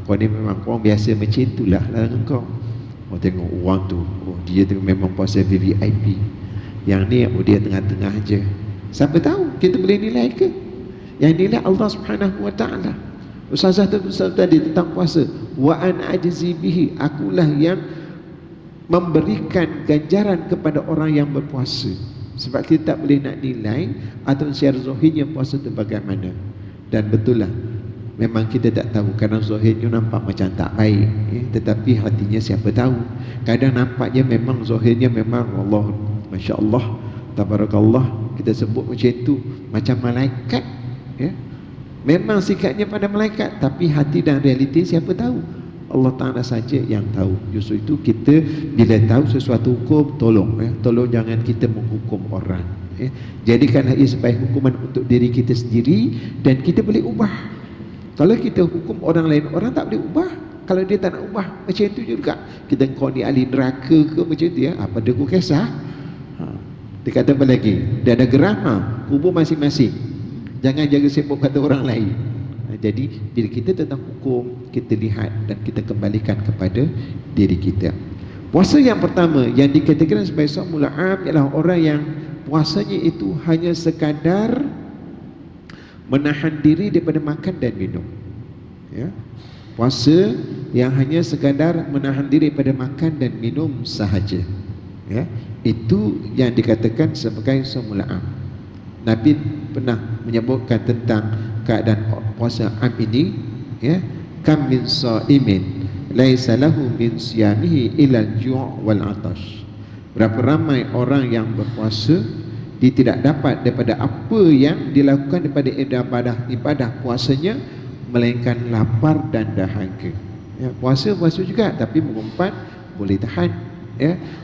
S3: Kau ni memang kau biasa macam itulah lah kau. Kau tengok orang tu, dia tu memang puasa VVIP. Yang ni dia tengah-tengah aja. Siapa tahu kita boleh nilai ke? Yang nilai Allah Subhanahu wa taala. Ustazah tu tadi tentang puasa, wa an ajzi bihi, akulah yang memberikan ganjaran kepada orang yang berpuasa. Sebab kita tak boleh nak nilai atau secara zahirnya puasa tu bagaimana. Dan betul lah, memang kita tak tahu. Kadang zahirnya nampak macam tak baik, tetapi hatinya siapa tahu. Kadang nampaknya memang zahirnya memang Allah, Masya Allah, Tabarakallah, kita sebut macam itu, macam malaikat, memang sikapnya pada malaikat, tapi hati dan realiti siapa tahu? Allah Ta'ala saja yang tahu. Justru itu kita bila tahu sesuatu hukum, tolong jangan kita menghukum orang. Jadikanlah ia sebagai hukuman untuk diri kita sendiri, dan kita boleh ubah. Kalau kita hukum orang lain, orang tak boleh ubah. Kalau dia tak nak ubah, macam itu juga. Kita kau ni ahli neraka ke macam tu apa dia ku kisah. Dia kata apa lagi? Dia ada gerah, kubur masing-masing. Jangan jaga sibuk kata orang lain. Jadi bila kita tentang hukum, kita lihat dan kita kembalikan kepada diri kita. Puasa yang pertama yang dikatakan sebagai shaumul am ialah orang yang puasanya itu hanya sekadar menahan diri daripada makan dan minum. Puasa yang hanya sekadar menahan diri daripada makan dan minum sahaja. Itu yang dikatakan sebagai shaumul am. Nabi pernah menyebutkan tentang keadaan puasa am ini, kam min shaimin laisa lahu min siyamihi illa al-ju' wal 'atash. Berapa ramai orang yang berpuasa, dia tidak dapat daripada apa yang dilakukan daripada ibadah puasanya melainkan lapar dan dahaga. Puasa juga, tapi mengumpat boleh tahan.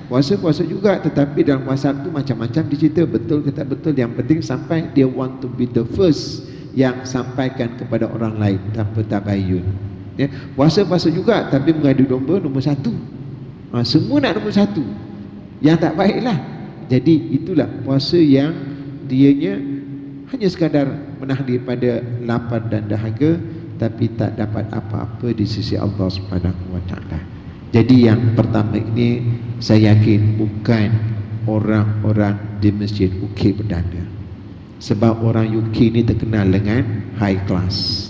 S3: Puasa juga, tetapi dalam puasa itu macam-macam dicerita, betul ke tak betul. Yang penting sampai dia want to be the first yang sampaikan kepada orang lain tanpa tabayun. Puasa juga, tapi mengadu domba nombor 1. Semua nak nombor 1. Yang tak baiklah. Jadi itulah puasa yang dianya hanya sekadar menahan daripada lapar dan dahaga, tapi tak dapat apa-apa di sisi Allah Subhanahu wa taala. Jadi yang pertama ini saya yakin bukan orang-orang di Masjid UK Perdana. Sebab orang UK ni terkenal dengan high class.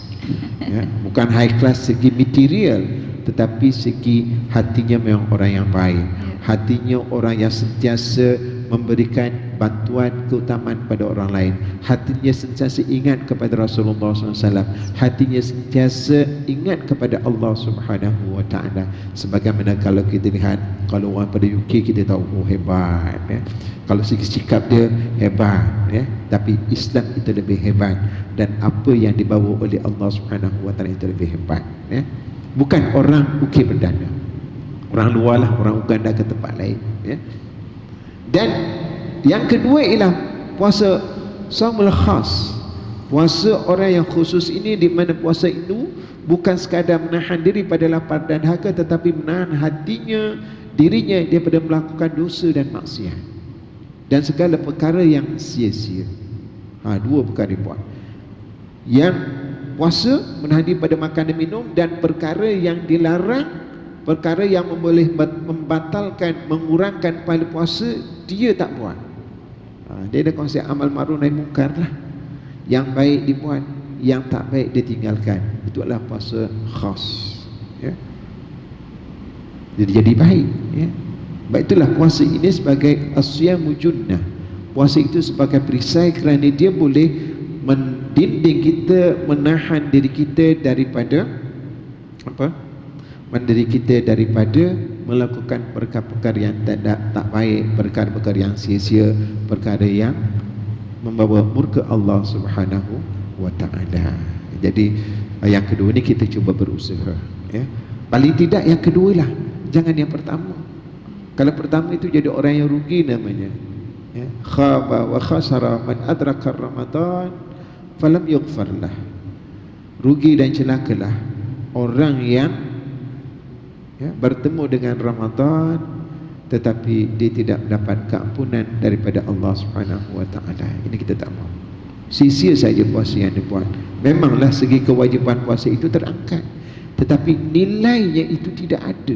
S3: Bukan high class segi material, tetapi segi hatinya memang orang yang baik. Hatinya orang yang sentiasa memberikan bantuan keutamaan kepada orang lain. Hatinya sentiasa ingat kepada Rasulullah SAW. Hatinya sentiasa ingat kepada Allah Subhanahu wa taala. Sebagaimana kalau kita lihat, kalau orang pada UK kita tahu hebat, kalau segi sikap dia hebat, tapi Islam itu lebih hebat, dan apa yang dibawa oleh Allah Subhanahu wa taala itu lebih hebat. Bukan orang UK Perdana, orang luar lah, orang Uganda ke tempat lain. Dan yang kedua ialah puasa shaumul khas. Puasa orang yang khusus ini, di mana puasa itu bukan sekadar menahan diri pada lapar dan dahaga, tetapi menahan hatinya, dirinya daripada melakukan dosa dan maksiat dan segala perkara yang sia-sia. Dua perkara buat. Yang puasa menahan diri pada makan dan minum, dan perkara yang dilarang, perkara yang boleh membatalkan, mengurangkan pahala puasa, dia tak buat. Dia ada konsep amal ma'ruf nahi mungkar lah. Yang baik dibuat, yang tak baik dia tinggalkan. Itu adalah puasa khas. Jadi baik. Baik, itulah puasa ini sebagai as-siyamu junnah. Puasa itu sebagai perisai kerana dia boleh mendinding kita, menahan diri kita daripada mendiri kita daripada melakukan perkara-perkara yang tak baik, perkara-perkara yang sia-sia, perkara yang membawa murka Allah Subhanahu wa taala. Jadi yang kedua ni kita cuba berusaha, paling tidak yang kedua lah, jangan yang pertama. Kalau pertama itu jadi orang yang rugi namanya. ya, khaba wa khasara man adraka Ramadan falam yughfar lah. Rugi dan celakalah orang yang bertemu dengan Ramadan tetapi dia tidak mendapat keampunan daripada Allah Subhanahu wa taala. Ini kita tak mahu. Sia-sia saja puasa yang dibuat. Memanglah segi kewajiban puasa itu terangkat, tetapi nilainya itu tidak ada.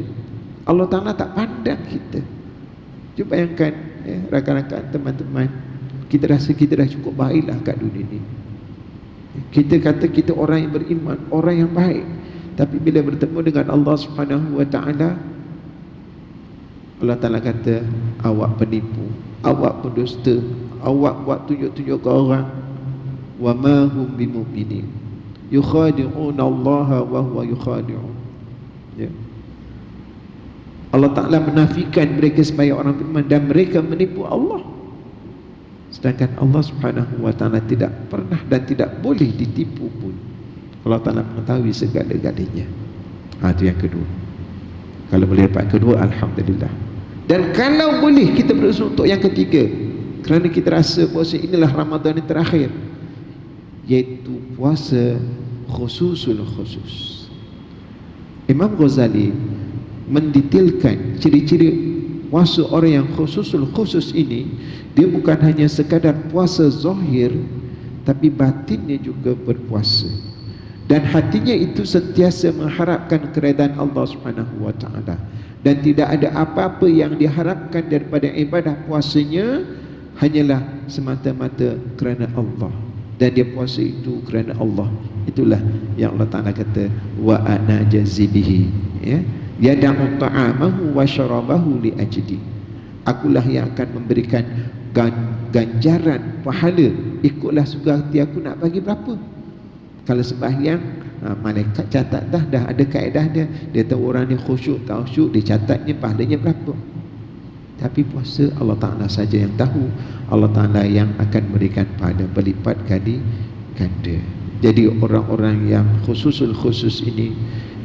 S3: Allah Ta'ala tak pandang kita. Cuba bayangkan rakan-rakan, teman-teman, kita rasa kita dah cukup baiklah kat dunia ni. Kita kata kita orang yang beriman, orang yang baik, tapi bila bertemu dengan Allah Subhanahu wa taala, Allah Ta'ala kata awak penipu, awak pendusta, awak buat tunjuk-tunjuk ke orang. Wa ma hum bimu'minin yukhadi'una Allah wa huwa yukhadi'un. Ya. Allah Ta'ala menafikan mereka sebagai orang beriman dan mereka menipu Allah. Sedangkan Allah Subhanahu wa taala tidak pernah dan tidak boleh ditipu pun. Allah Ta'ala mengetahui segala-galanya. Itu yang kedua. Kalau boleh dapat kedua, alhamdulillah. Dan kalau boleh kita berusaha untuk yang ketiga, kerana kita rasa puasa inilah Ramadan yang terakhir, iaitu puasa khususul khusus. Imam Ghazali mendetailkan ciri-ciri puasa orang yang khususul khusus ini. Dia bukan hanya sekadar puasa zahir, tapi batinnya juga berpuasa, dan hatinya itu sentiasa mengharapkan keredaan Allah Subhanahu wa taala, dan tidak ada apa-apa yang diharapkan daripada ibadah puasanya hanyalah semata-mata kerana Allah, dan dia puasa itu kerana Allah. Itulah yang Allah Ta'ala kata wa ana jazibihi, ya, yada'u ta'amahu wa syarabahu li ajdi. Akulah yang akan memberikan ganjaran pahala ikutlah suka hati aku nak bagi berapa. Kalau sembahyang, malaikat catat dah ada kaedah dia. Dia tahu orang ni khusyuk tak khusyuk, dia catatnya pahalanya berapa. Tapi puasa Allah Ta'ala saja yang tahu. Allah Ta'ala yang akan memberikan pahala berlipat kali ganda. Jadi orang-orang yang khususul khusus ini,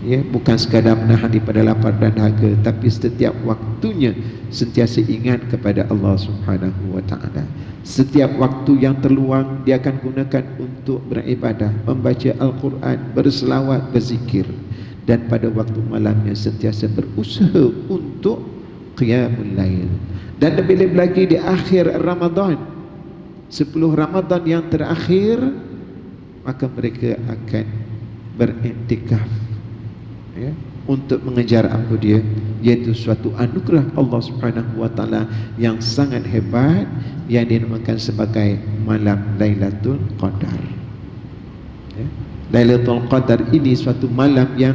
S3: ya, bukan sekadar menahan daripada lapar dan dahaga, tapi setiap waktunya sentiasa ingat kepada Allah Subhanahu wa taala. Setiap waktu yang terluang dia akan gunakan untuk beribadah, membaca Al-Quran, berselawat, berzikir, dan pada waktu malamnya sentiasa berusaha untuk qiyamul lail. Dan lebih-lebih lagi di akhir Ramadan, 10 Ramadan yang terakhir, maka mereka akan beriktikaf, ya, untuk mengejar apa dia, iaitu suatu anugerah Allah Subhanahu wa taala yang sangat hebat, yang dinamakan sebagai malam Lailatul Qadar. Ya. Lailatul Qadar ini suatu malam yang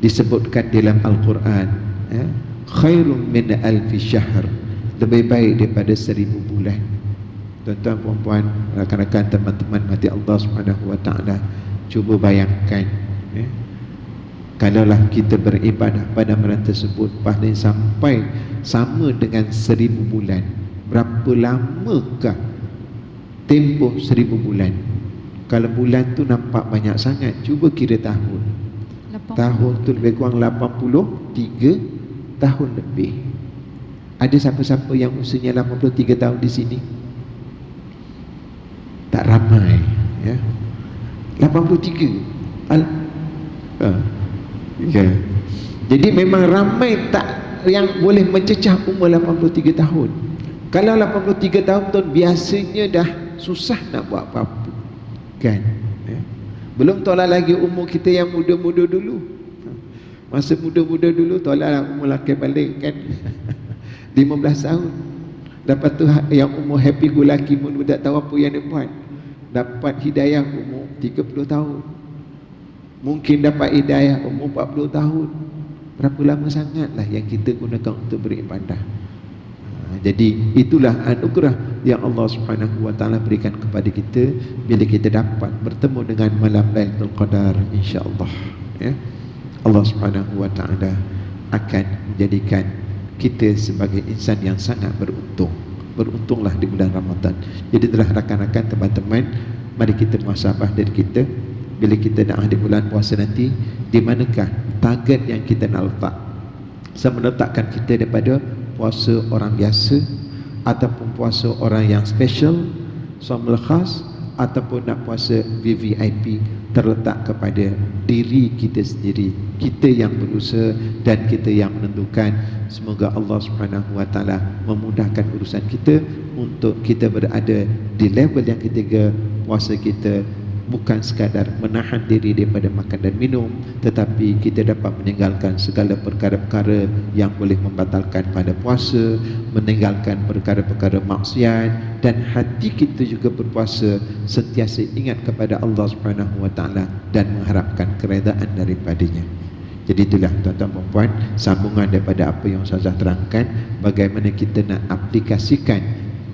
S3: disebutkan dalam Al-Quran, ya, khairum min alfi syahr, lebih baik daripada 1000 bulan. Tuan-tuan, puan-puan, rakan-rakan, teman-teman mati Allah Subhanahu wa taala, cuba bayangkan, ya, kalaulah kita beribadah pada malam tersebut pahalanya sampai sama dengan 1000 bulan. Berapa lamakah tempoh 1000 bulan? Kalau bulan tu nampak banyak sangat, cuba kira tahun. Tahun tu lebih kurang 83 tahun lebih. Ada siapa-siapa yang usianya 83 tahun di sini? Tak ramai, ya. 83 ya. Jadi memang ramai tak yang boleh mencecah umur 83 tahun. Kalau 83 tahun biasanya dah susah nak buat apa-apa, kan, ya? Belum tolak lagi umur kita yang muda-muda dulu. Masa muda-muda dulu tolak umur laki balik, kan. 15 tahun. Lepas tu yang umur happy go lucky, muda tak tahu apa yang dia buat, dapat hidayah umur 30 tahun. Mungkin dapat hidayah umur 40 tahun. Berapa lama sangatlah yang kita gunakan untuk beribadah. Jadi itulah anugerah yang Allah Subhanahu wa taala berikan kepada kita bila kita dapat bertemu dengan malam Lailatul Qadar, insya-Allah, ya. Allah Subhanahu wa taala akan menjadikan kita sebagai insan yang sangat beruntung. Beruntunglah di bulan Ramadan. Jadi telah rakan-rakan, teman-teman, mari kita muhasabah diri kita. Bila kita nak di bulan puasa nanti, di manakah target yang kita nak letak? Saya meletakkan kita daripada puasa orang biasa ataupun puasa orang yang special, Shaumul khas, ataupun nak puasa VVIP, terletak kepada diri kita sendiri. Kita yang berusaha dan kita yang menentukan. Semoga Allah Subhanahu wa taala memudahkan urusan kita untuk kita berada di level yang ketiga. Puasa kita bukan sekadar menahan diri daripada makan dan minum, tetapi kita dapat meninggalkan segala perkara-perkara yang boleh membatalkan pada puasa, meninggalkan perkara-perkara maksiat, dan hati kita juga berpuasa sentiasa ingat kepada Allah Subhanahu wa taala dan mengharapkan keredaan daripadanya. Jadi itulah tuan-tuan dan puan, sambungan daripada apa yang Ustazah terangkan, bagaimana kita nak aplikasikan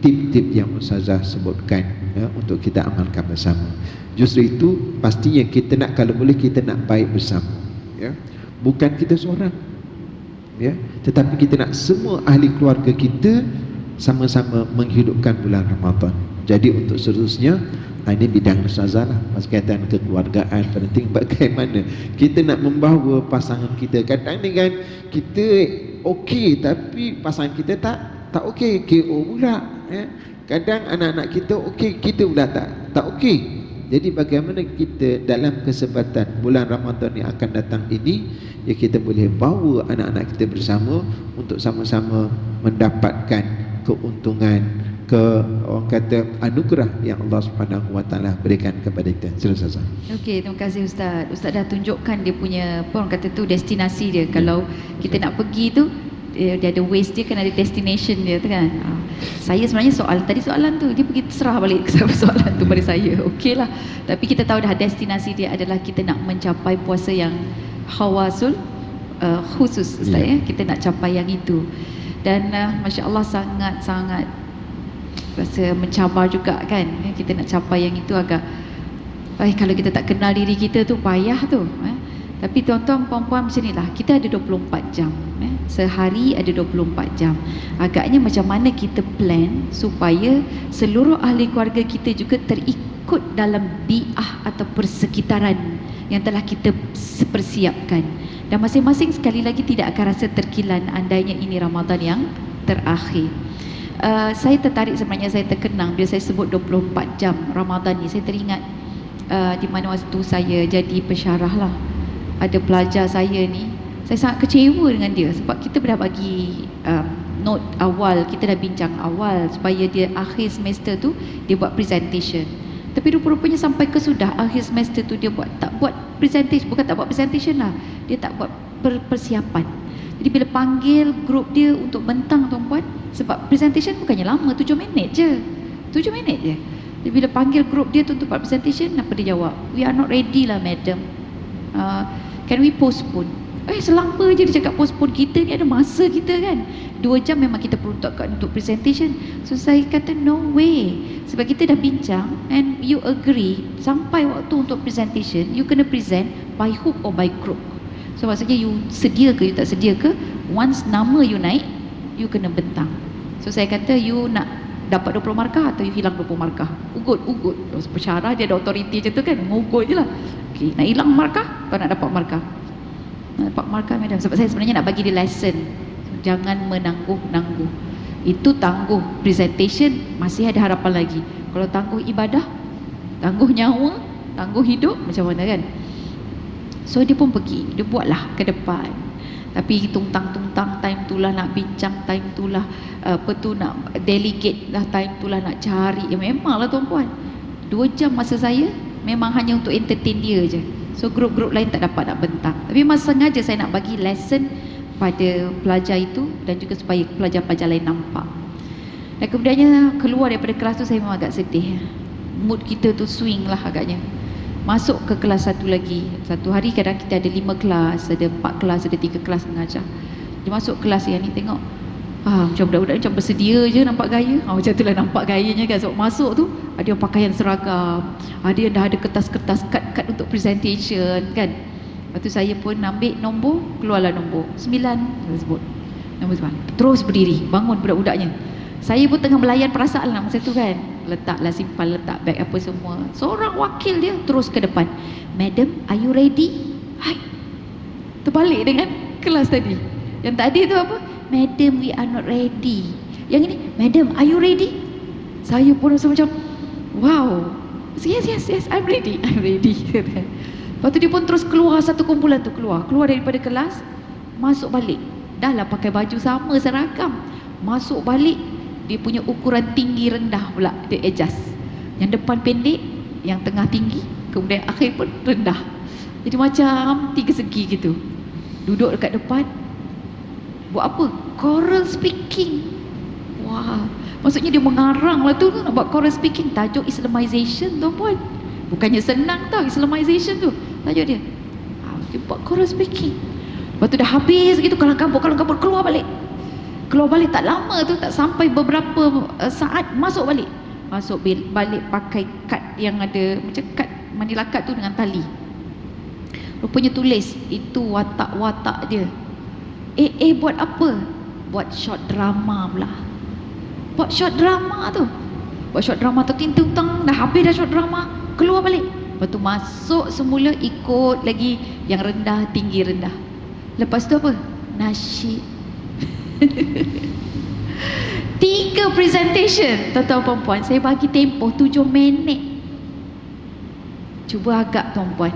S3: tip-tip yang Ustazah sebutkan untuk kita amalkan bersama. Justru itu pastinya kita nak, kalau boleh kita nak baik bersama, bukan kita seorang, tetapi kita nak semua ahli keluarga kita sama-sama menghidupkan bulan Ramadan. Jadi untuk seterusnya, ini bidang Ustazah lah, berkaitan kekeluargaan, penting bagaimana kita nak membawa pasangan kita. Kadang ni kan kita okey tapi pasangan kita tak okey, KO pula. Kadang anak-anak kita okey, kita pula tak okey. Jadi bagaimana kita dalam kesempatan bulan Ramadan yang akan datang ini, kita boleh bawa anak-anak kita bersama untuk sama-sama mendapatkan keuntungan, orang kata anugerah yang Allah Subhanahu wa taala berikan kepada kita. Silakan.
S2: Okey, terima kasih Ustaz. Ustaz dah tunjukkan dia punya orang kata tu destinasi dia. Kalau kita nak pergi tu, dia ada ways dia, kan ada destination dia tu kan. Saya sebenarnya soalan tu dia pergi terserah balik soalan tu pada saya. Okeylah. Tapi kita tahu dah destinasi dia adalah kita nak mencapai puasa yang khawasul khusus Ustaz, kita nak capai yang itu. Dan masya-Allah sangat-sangat rasa mencabar juga kan. Kita nak capai yang itu agak kalau kita tak kenal diri kita tu payah tu. Tapi tuan-tuan puan-puan macam inilah, kita ada 24 jam. Sehari ada 24 jam. Agaknya macam mana kita plan supaya seluruh ahli keluarga kita juga terikut dalam bi'ah atau persekitaran yang telah kita persiapkan. Dan masing-masing sekali lagi tidak akan rasa terkilan andainya ini Ramadan yang terakhir. Saya tertarik sebenarnya, saya terkenang bila saya sebut 24 jam Ramadan ni. Saya teringat di mana waktu saya jadi pensyarah lah, ada pelajar saya ni, saya sangat kecewa dengan dia sebab kita dah bagi note awal, kita dah bincang awal supaya dia akhir semester tu dia buat presentation. Tapi rupa-rupanya sampai ke sudah akhir semester tu dia tak buat presentation, bukan tak buat presentation lah, dia tak buat persiapan. Jadi bila panggil grup dia untuk bentang tuan-puan, sebab presentation bukannya lama, 7 minit je. Jadi bila panggil grup dia tu untuk buat presentation, apa dia jawab? We are not ready lah madam, can we postpone? Selama je dia cakap postpone, kita ni ada masa kita kan, 2 jam memang kita peruntukkan untuk presentation. So saya kata no way, sebab kita dah bincang and you agree sampai waktu untuk presentation you kena present by hook or by crook. So maksudnya you sedia ke you tak sedia ke, once nama you naik you kena bentang. So saya kata you nak dapat 20 markah atau you hilang 20 markah, ugut. Pensyarah dia ada autoriti macam tu kan, mengugut je lah. Okay, nak hilang markah atau nak dapat markah? Nak dapat markah madam. Sebab saya sebenarnya nak bagi dia lesson, jangan menangguh-nangguh. Itu tangguh presentation masih ada harapan lagi. Kalau tangguh ibadah, tangguh nyawa, tangguh hidup, macam mana kan? So dia pun pergi, dia buatlah ke depan. Tapi tungtang-tungtang, time tu lah nak bincang, time tu lah nak delegate lah, time tu lah nak cari. Memanglah tuan-puan, 2 jam masa saya memang hanya untuk entertain dia je. So grup-grup lain tak dapat nak bentang. Tapi memang sengaja saya nak bagi lesson pada pelajar itu dan juga supaya pelajar-pelajar lain nampak. Dan kemudiannya keluar daripada kelas tu saya memang agak sedih. Mood kita tu swing lah agaknya. Masuk ke kelas satu lagi. Satu hari kadang kita ada 5 kelas, ada 4 kelas, ada 3 kelas mengajar. Dia masuk kelas yang ni tengok, macam budak-budak macam bersedia je nampak gaya. Macam tu lah nampak gayanya kan. Sebab masuk tu ada yang pakaian seragam, ada yang dah ada kertas-kertas kad-kad untuk presentation kan. Lepas tu saya pun ambil nombor, keluarlah nombor 9, saya sebut nombor 9. Terus berdiri, bangun budak-budaknya. Saya pun tengah melayan perasaan lah masa tu kan, letaklah simpan, letak beg apa semua. Seorang wakil dia terus ke depan, madam are you ready? Hai, terbalik dengan kelas tadi. Yang tadi tu apa? Madam we are not ready. Yang ini, madam, are you ready? Saya pun rasa macam, wow, yes, I'm ready. Lepas tu dia pun terus keluar satu kumpulan tu, keluar daripada kelas, masuk balik. Dah lah pakai baju sama, seragam. Masuk balik, dia punya ukuran tinggi rendah pula, dia adjust. Yang depan pendek, yang tengah tinggi, kemudian akhir pun rendah. Jadi macam 3 segi gitu. Duduk dekat depan, buat apa? Choral speaking. Wah, maksudnya dia mengarang lah tu nak buat choral speaking. Tajuk Islamization tuan-puan. Bukannya senang tau Islamization tu. Tajuk dia, dia buat choral speaking. Lepas tu dah habis gitu, kalang kabut keluar balik tak lama tu, tak sampai beberapa saat masuk balik pakai kad yang ada macam kad manila kad tu dengan tali. Rupanya tulis itu watak-watak dia. Buat apa? Buat short drama pula. Buat short drama tu tintang, dah habis dah short drama, keluar balik. Lepas tu masuk semula, ikut lagi yang rendah, tinggi, rendah. Lepas tu apa? Nasyid. 3 presentation, tuan-tuan puan. Saya bagi tempoh 7 minit. Cuba agak tuan-puan,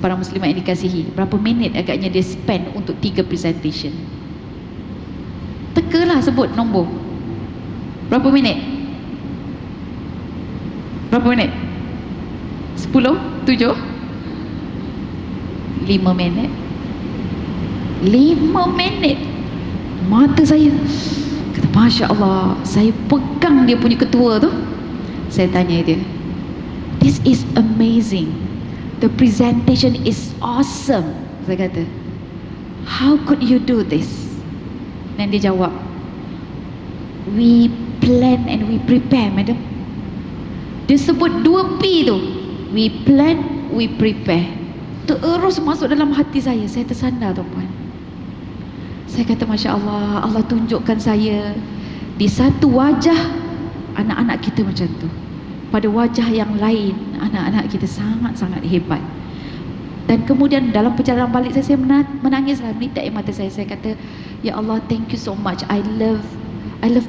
S2: para muslimat yang dikasihi, berapa minit agaknya dia spend untuk 3 presentation? Tekalah sebut nombor. Berapa minit? 10? 7? 5 minit. 5 minit. Mata saya kata, Masya Allah. Saya pegang dia punya ketua tu. Saya tanya dia, this is amazing, the presentation is awesome. Saya kata, how could you do this? Dan dia jawab, we plan and we prepare, madam. Dia sebut 2 P tu, we plan, we prepare. Terus masuk dalam hati saya. Saya tersandar tuan-puan. Saya kata, Masya Allah, Allah tunjukkan saya di satu wajah anak-anak kita macam tu, pada wajah yang lain anak-anak kita sangat-sangat hebat. Dan kemudian dalam perjalanan balik saya menangislah, menitik air mata saya. Saya kata, Ya Allah, thank you so much. I love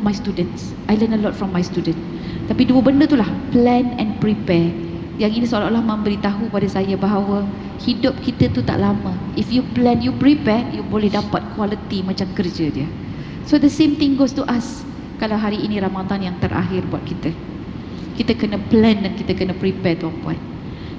S2: my students. I learn a lot from my student. Tapi 2 benda tu lah, plan and prepare. Yang ini seolah-olah memberitahu pada saya bahawa hidup kita tu tak lama. If you plan, you prepare, you boleh dapat quality macam kerja dia. So the same thing goes to us. Kalau hari ini Ramadan yang terakhir buat kita, kita kena plan dan kita kena prepare tuan-puan.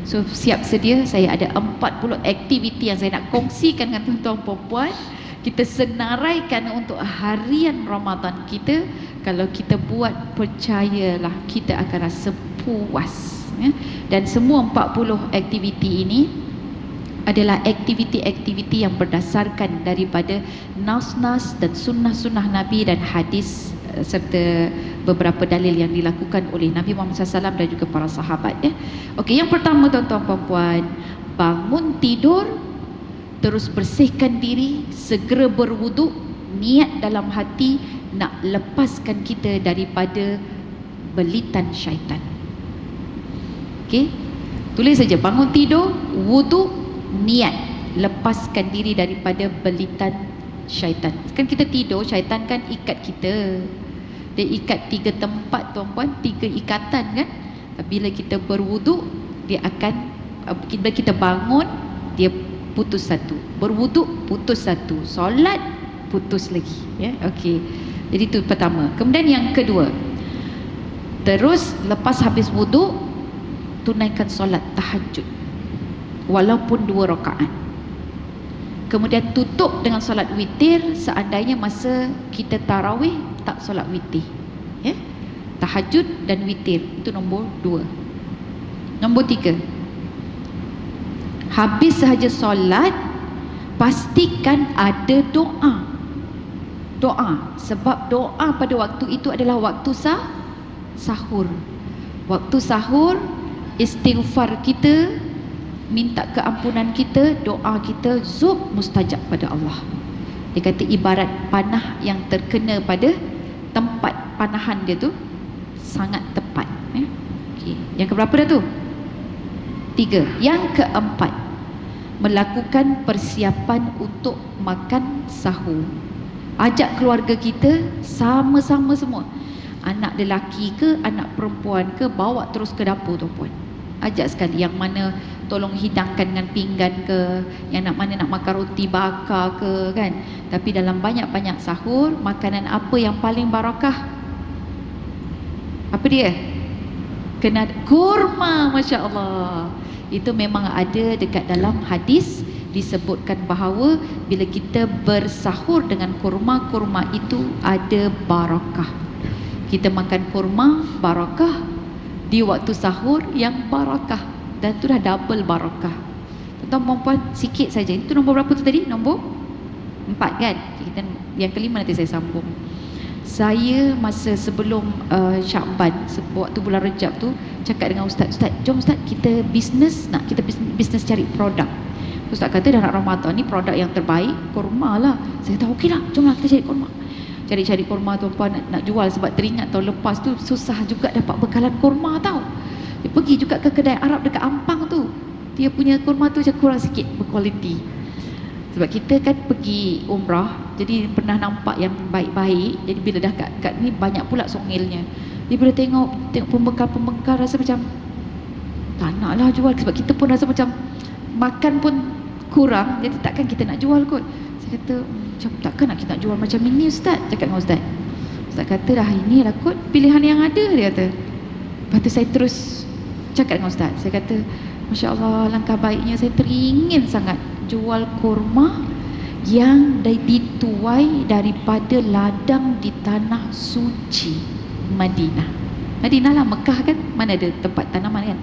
S2: So siap sedia, saya ada 40 aktiviti yang saya nak kongsikan dengan tuan-tuan puan-puan. Kita senaraikan untuk harian Ramadan kita. Kalau kita buat, percayalah kita akan rasa puas, ya? Dan semua 40 aktiviti ini adalah aktiviti-aktiviti yang berdasarkan daripada nas-nas dan sunnah-sunnah Nabi dan hadis, serta beberapa dalil yang dilakukan oleh Nabi Muhammad SAW dan juga para sahabat, ya. Okey, yang pertama tuan-tuan puan-puan, bangun tidur, terus bersihkan diri, segera berwuduk, niat dalam hati nak lepaskan kita daripada belitan syaitan. Okey, tulis saja, bangun tidur, wuduk, niat lepaskan diri daripada belitan syaitan. Kan kita tidur, syaitan kan ikat kita. Dia ikat 3 tempat tuan-puan, 3 ikatan kan. Bila kita berwuduk, dia akan, bila kita bangun, dia putus 1. Berwuduk, putus 1. Solat, putus lagi, ya. Okey, jadi itu pertama. Kemudian yang kedua, terus lepas habis wuduk, tunaikan solat tahajud walaupun 2 rakaat. Kemudian tutup dengan solat witir seandainya masa kita tarawih tak solat witir, ya. Tahajud dan witir, itu nombor 2. Nombor 3, habis sahaja solat, pastikan ada doa. Sebab doa pada waktu itu adalah waktu sahur. Waktu sahur, istighfar kita, minta keampunan kita, doa kita mustajab pada Allah. Dia kata ibarat panah yang terkena pada tempat panahan dia tu sangat tepat, ya. Okey, yang keberapa dah tu? 3. Yang keempat, melakukan persiapan untuk makan sahur. Ajak keluarga kita sama-sama semua. Anak lelaki ke, anak perempuan ke, bawa terus ke dapur tuan-puan. Ajak sekali, yang mana tolong hidangkan dengan pinggan ke, yang mana nak makan roti bakar ke kan. Tapi dalam banyak-banyak sahur, makanan apa yang paling barakah? Apa dia? Kena kurma, Masya Allah. Itu memang ada dekat dalam hadis, disebutkan bahawa bila kita bersahur dengan kurma, kurma itu ada barakah. Kita makan kurma, barakah. Di waktu sahur yang barakah. Dan itu dah double barakah. Tuan-tuan perempuan, sikit saja. Itu nombor berapa tu tadi? Nombor 4 kan? Kita, yang kelima nanti saya sambung. Saya masa sebelum Syakban, waktu bulan Rejab tu, cakap dengan Ustaz, jom Ustaz kita bisnes, nak kita bisnes cari produk. Ustaz kata dah nak Ramadan ni, produk yang terbaik kurma lah. Saya tahu okey lah, jomlah kita cari kurma. Cari-cari kurma tuan-puan, nak jual, sebab teringat tahun lepas tu susah juga dapat bekalan kurma tau. Dia pergi juga ke kedai Arab dekat Ampang tu, dia punya kurma tu macam kurang sikit berkualiti. Sebab kita kan pergi umrah, jadi pernah nampak yang baik-baik. Jadi bila dah kat ni banyak pula songilnya. Dia bila tengok pembekal-pembekal rasa macam tak nak lah jual. Sebab kita pun rasa macam makan pun kurang, jadi takkan kita nak jual kot. Saya kata macam takkan nak kita nak jual macam ini Ustaz. Cakap dengan Ustaz, Ustaz kata dah inilah kot pilihan yang ada, dia kata. Lepas tu saya terus cakap dengan Ustaz, saya kata Masya Allah, langkah baiknya saya teringin sangat jual kurma yang dituai daripada ladang di tanah suci Madinah. Madinah lah, Mekah kan, mana ada tempat tanaman kan.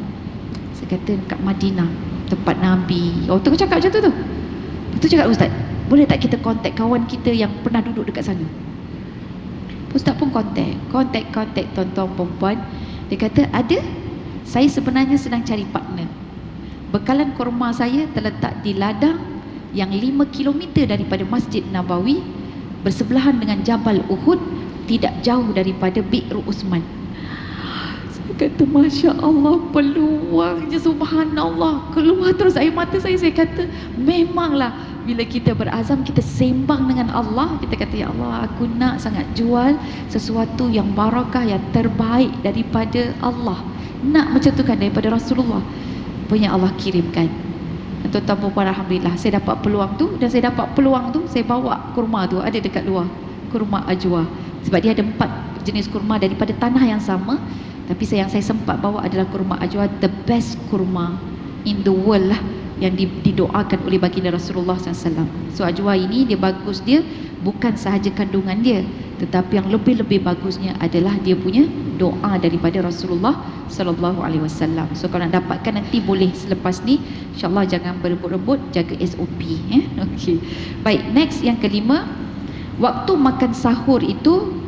S2: Saya kata dekat Madinah, tempat Nabi. Oh tu cakap macam tu tu. Lepas tu cakap Ustaz, boleh tak kita kontak kawan kita yang pernah duduk dekat sana? Ustaz pun kontak tuan-tuan perempuan. Dia kata ada, saya sebenarnya sedang cari partner. Bekalan kurma saya terletak di ladang yang 5 km daripada Masjid Nabawi, bersebelahan dengan Jabal Uhud, tidak jauh daripada Bi'ru Usman. Saya kata Masya Allah, peluangnya subhanallah. Keluar terus air mata saya kata memanglah bila kita berazam, kita sembang dengan Allah, kita kata ya Allah, aku nak sangat jual sesuatu yang barakah, yang terbaik daripada Allah. Nak macam tu kan, daripada Rasulullah punya Allah kirimkan. Tuan-tuan perempuan, alhamdulillah saya dapat peluang tu. Dan saya dapat peluang tu, saya bawa kurma tu, ada dekat luar, kurma ajwa. Sebab dia ada 4 jenis kurma daripada tanah yang sama. Tapi yang saya sempat bawa adalah kurma ajwa, the best kurma in the world lah, yang didoakan oleh baginda Rasulullah SAW. So ajwa ini dia bagus, dia bukan sahaja kandungan dia, tetapi yang lebih-lebih bagusnya adalah dia punya doa daripada Rasulullah SAW. So kalau nak dapatkan nanti boleh selepas ni, insyaAllah jangan berebut-rebut, jaga SOP. Okay. Baik, next yang kelima, waktu makan sahur itu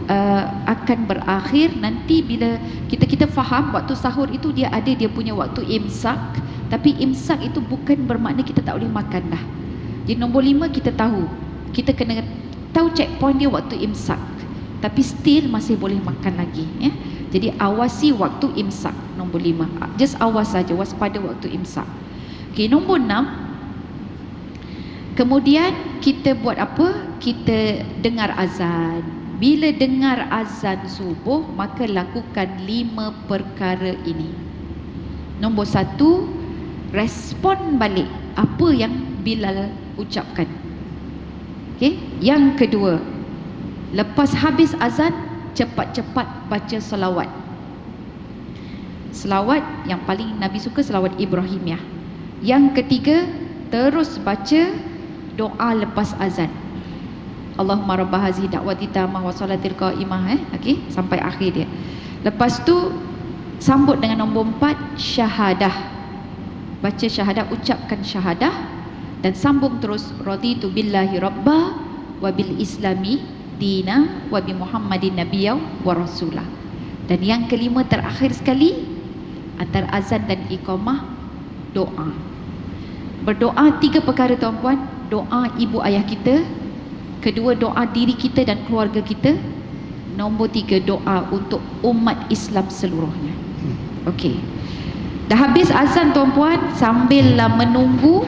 S2: akan berakhir nanti bila kita faham waktu sahur itu dia ada dia punya waktu imsak. Tapi imsak itu bukan bermakna kita tak boleh makan dah. Jadi nombor 5 kita tahu, kita kena tahu checkpoint dia waktu imsak, tapi still masih boleh makan lagi ya. Jadi awasi waktu imsak, nombor 5. Just awas saja, waspada waktu imsak. Okay, nombor 6, kemudian kita buat apa? Kita dengar azan. Bila dengar azan subuh, maka lakukan 5 perkara ini. Nombor 1, respon balik apa yang Bilal ucapkan. Okay? Yang kedua, lepas habis azan, cepat-cepat baca selawat. Selawat yang paling Nabi suka, selawat Ibrahimiyah. Yang ketiga, terus baca doa lepas azan. Allahumma rabba hazihi da'wati tammah wa salatil qa'imah, okey, sampai akhir dia. Lepas tu sambut dengan nombor 4, syahadah. Baca syahadah, ucapkan syahadah, dan sambung terus raditu billahi rabba wa bil islami dina wa bi Muhammadin nabiyya wa rasulah. Dan yang kelima terakhir sekali, antara azan dan iqamah, doa. Berdoa 3 perkara tuan-puan. Doa ibu ayah kita, kedua doa diri kita dan keluarga kita, nombor 3 doa untuk umat Islam seluruhnya. Okey. Dah habis azan tuan-puan, sambil menunggu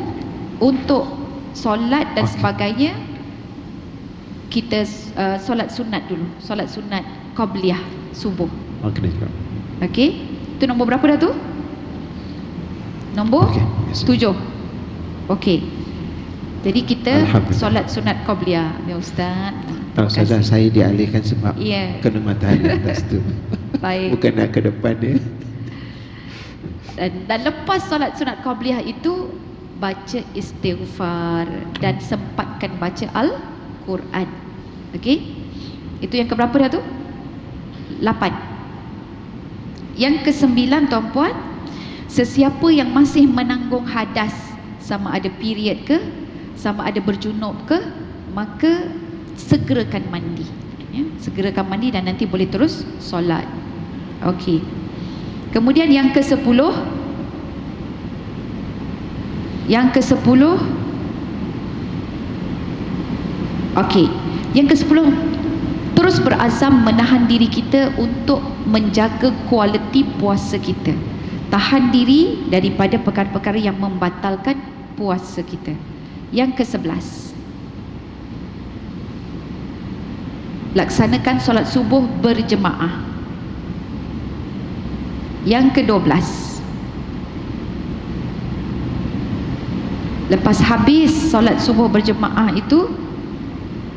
S2: untuk solat dan sebagainya, kita solat sunat dulu. Solat sunat qabliyah subuh.
S3: Okey, cikgu.
S2: Okey. Itu nombor berapa dah tu? Nombor
S3: Okey, yes.
S2: 7. Okey. Jadi kita
S3: Alhamdulillah.
S2: solat sunat qabliyah. Ya Ustaz.
S3: Tak Ustazah, saya dialihkan sebab
S2: Ya.
S3: kena matahari atas tu.
S2: Baik.
S3: Bukan nak ke depan dia.
S2: Dan lepas solat sunat qabliyah itu baca istighfar dan sempatkan baca Al-Quran. Okey? Itu yang keberapa dah tu? 8. Yang ke-9 tuan-puan, sesiapa yang masih menanggung hadas, sama ada period ke, sama ada berjunub ke, maka segerakan mandi. Ya, segerakan mandi dan nanti boleh terus solat. Okey. Kemudian yang ke-10, okey, yang ke-10, terus berazam menahan diri kita untuk menjaga kualiti puasa kita. Tahan diri daripada perkara-perkara yang membatalkan puasa kita. Yang ke-11, laksanakan solat subuh berjemaah. Yang ke-12, lepas habis solat subuh berjemaah itu,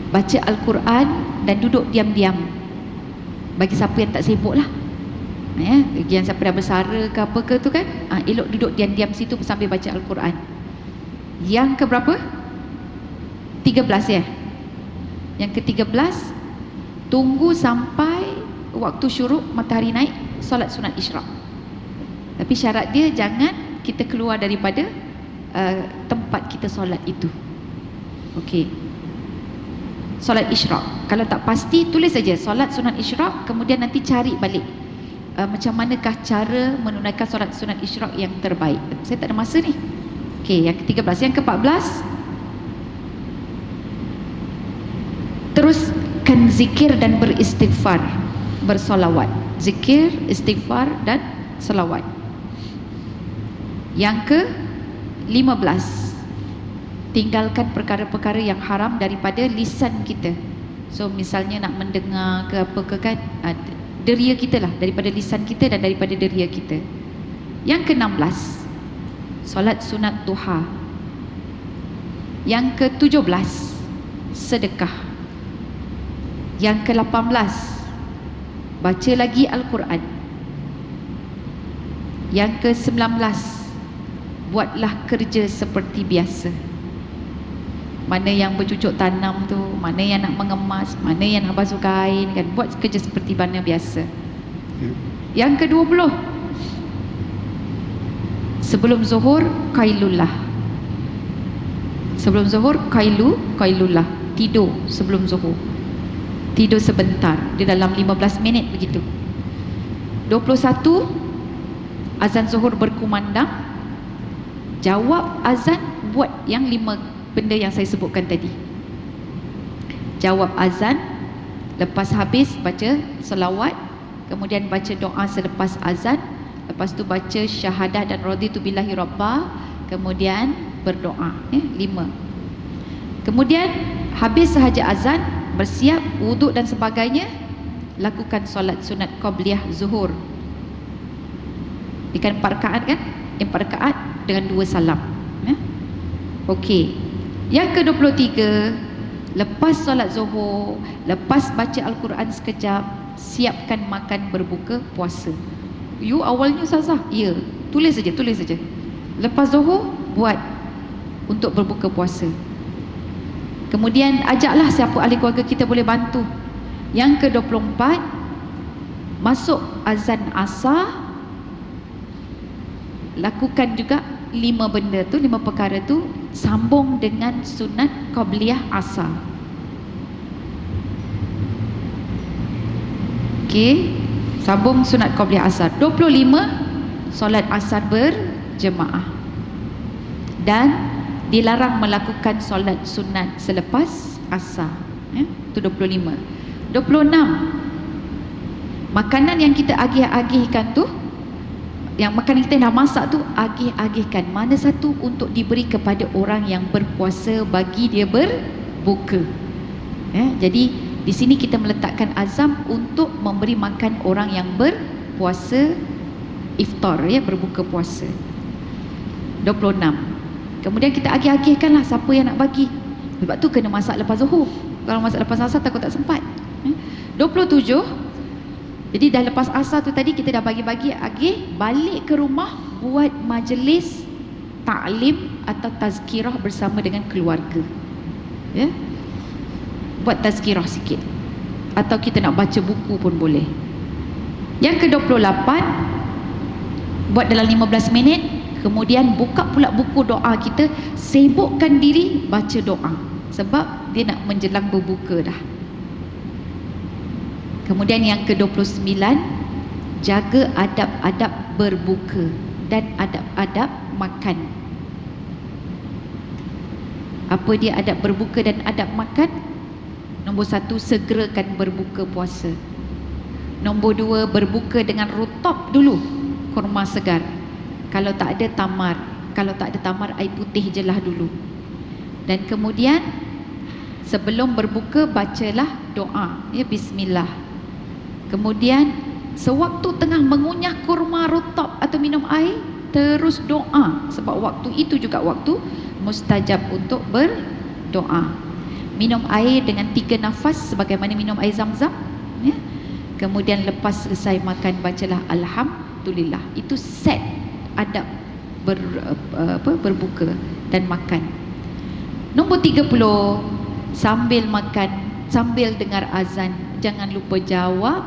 S2: baca Al-Quran dan duduk diam-diam. Bagi siapa yang tak sibuk lah, ya, bagi yang siapa dah bersara ke apa ke tu kan, elok duduk diam-diam situ sambil baca Al-Quran. Yang ke berapa? 13 ya. Yang ke-13, tunggu sampai waktu syuruk matahari naik, solat sunat isyraq. Tapi syarat dia jangan kita keluar daripada tempat kita solat itu. Okey. Solat isyraq. Kalau tak pasti, tulis saja solat sunat isyraq, kemudian nanti cari balik macam manakah cara menunaikan solat sunat isyraq yang terbaik. Saya tak ada masa ni. Okey, yang ke-13. Yang ke-14, teruskan zikir dan beristighfar, bersolawat. Zikir, istighfar dan selawat. Yang ke-15, tinggalkan perkara-perkara yang haram daripada lisan kita. So misalnya nak mendengar ke apa ke kan, deria kita lah, daripada lisan kita dan daripada deria kita. Yang ke-16, solat sunat duha. Yang ke-17, sedekah. Yang ke-18, baca lagi Al-Quran. Yang ke-19, buatlah kerja seperti biasa. Mana yang bercucuk tanam tu, mana yang nak mengemas, mana yang nak basuh kain kan, buat kerja seperti mana biasa. Yang ke-20, sebelum zuhur qailullah. Sebelum zuhur qailullah, tidur sebelum zuhur. Tidur sebentar, di dalam 15 minit begitu. 21, azan zuhur berkumandang, jawab azan, buat yang 5 benda yang saya sebutkan tadi. Jawab azan, lepas habis baca selawat, kemudian baca doa selepas azan, lepas tu baca syahadah dan raditu billahi rabba, kemudian berdoa. 5. Kemudian habis sahaja azan, bersiap, wuduk dan sebagainya, lakukan solat sunat qabliyah zuhur. Ikan 4 rakaat kan? 4 rakaat dengan 2 salam. Okey. Yang ke-23, lepas solat zuhur, lepas baca Al-Quran sekejap, siapkan makan berbuka puasa. You awalnya Ustazah? Ya, tulis saja. Lepas zuhur, buat untuk berbuka puasa. Kemudian ajaklah siapa ahli keluarga kita boleh bantu. Yang ke-24, masuk azan asar, lakukan juga 5 benda tu, 5 perkara tu, sambung dengan sunat qabliyah asar. Okey, sambung sunat qabliyah asar. 25, solat asar berjemaah. Dan dilarang melakukan solat sunat selepas asar. Itu 25. 26, makanan yang kita agih-agihkan tu, yang makanan kita dah masak tu, agih-agihkan. Mana satu untuk diberi kepada orang yang berpuasa bagi dia berbuka. ya. Jadi di sini kita meletakkan azam untuk memberi makan orang yang berpuasa iftar, ya, berbuka puasa. 26. Kemudian kita agih-agihkanlah siapa yang nak bagi. Sebab tu kena masak lepas zuhur. Kalau masak lepas asar takut tak sempat. 27. Jadi dah lepas asar tu tadi kita dah bagi-bagi agih, balik ke rumah buat majlis ta'lim atau tazkirah bersama dengan keluarga. Ya. Buat tazkirah sikit. Atau kita nak baca buku pun boleh. Yang ke-28, buat dalam 15 minit. Kemudian buka pula buku doa kita, sibukkan diri baca doa. Sebab dia nak menjelang berbuka dah. Kemudian yang ke-29, jaga adab-adab berbuka dan adab-adab makan. Apa dia adab berbuka dan adab makan? Nombor 1, segerakan berbuka puasa. Nombor 2, berbuka dengan rutab dulu, kurma segar. Kalau tak ada tamar, kalau tak ada tamar, air putih je lah dulu. Dan kemudian sebelum berbuka bacalah doa, ya, bismillah. Kemudian sewaktu tengah mengunyah kurma rutab atau minum air, terus doa, sebab waktu itu juga waktu mustajab untuk berdoa. Minum air dengan 3 nafas sebagaimana minum air zam-zam, ya. Kemudian lepas selesai makan bacalah alhamdulillah. Itu set adab berbuka dan makan. Nombor 30, sambil makan, sambil dengar azan, jangan lupa jawab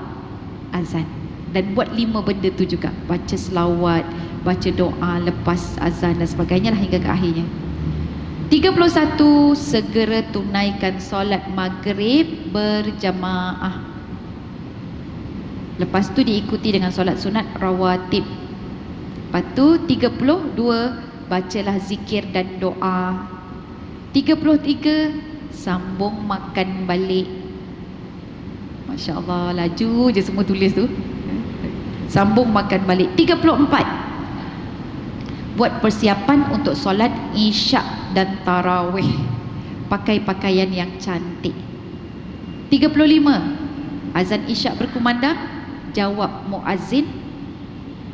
S2: azan. Dan buat 5 benda tu juga, baca selawat, baca doa lepas azan dan sebagainya lah hingga ke akhirnya. 31, segera tunaikan solat maghrib berjamaah. Lepas tu diikuti dengan solat sunat rawatib. Lepas tu 32, bacalah zikir dan doa. 33, sambung makan balik. Masya Allah, laju je semua tulis tu. Sambung makan balik. 34, buat persiapan untuk solat isyak dan tarawih. Pakai pakaian yang cantik. 35, azan isyak berkumandang, jawab muazzin.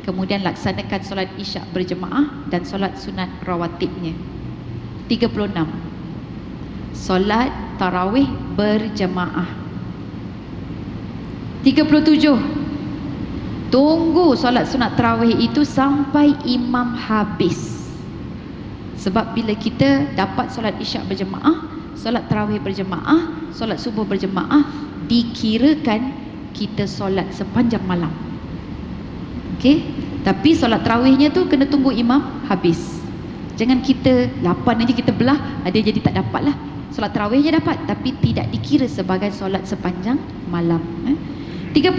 S2: Kemudian laksanakan solat isyak berjemaah dan solat sunat rawatibnya. 36, solat tarawih berjemaah. 37, tunggu solat sunat tarawih itu sampai imam habis. Sebab bila kita dapat solat isyak berjemaah, solat tarawih berjemaah, solat subuh berjemaah, dikirakan kita solat sepanjang malam. Okey, tapi solat tarawihnya tu kena tunggu imam habis. Jangan kita 8 aja kita belah, ada jadi tak dapat lah. Solat tarawihnya dapat, tapi tidak dikira sebagai solat sepanjang malam. 38,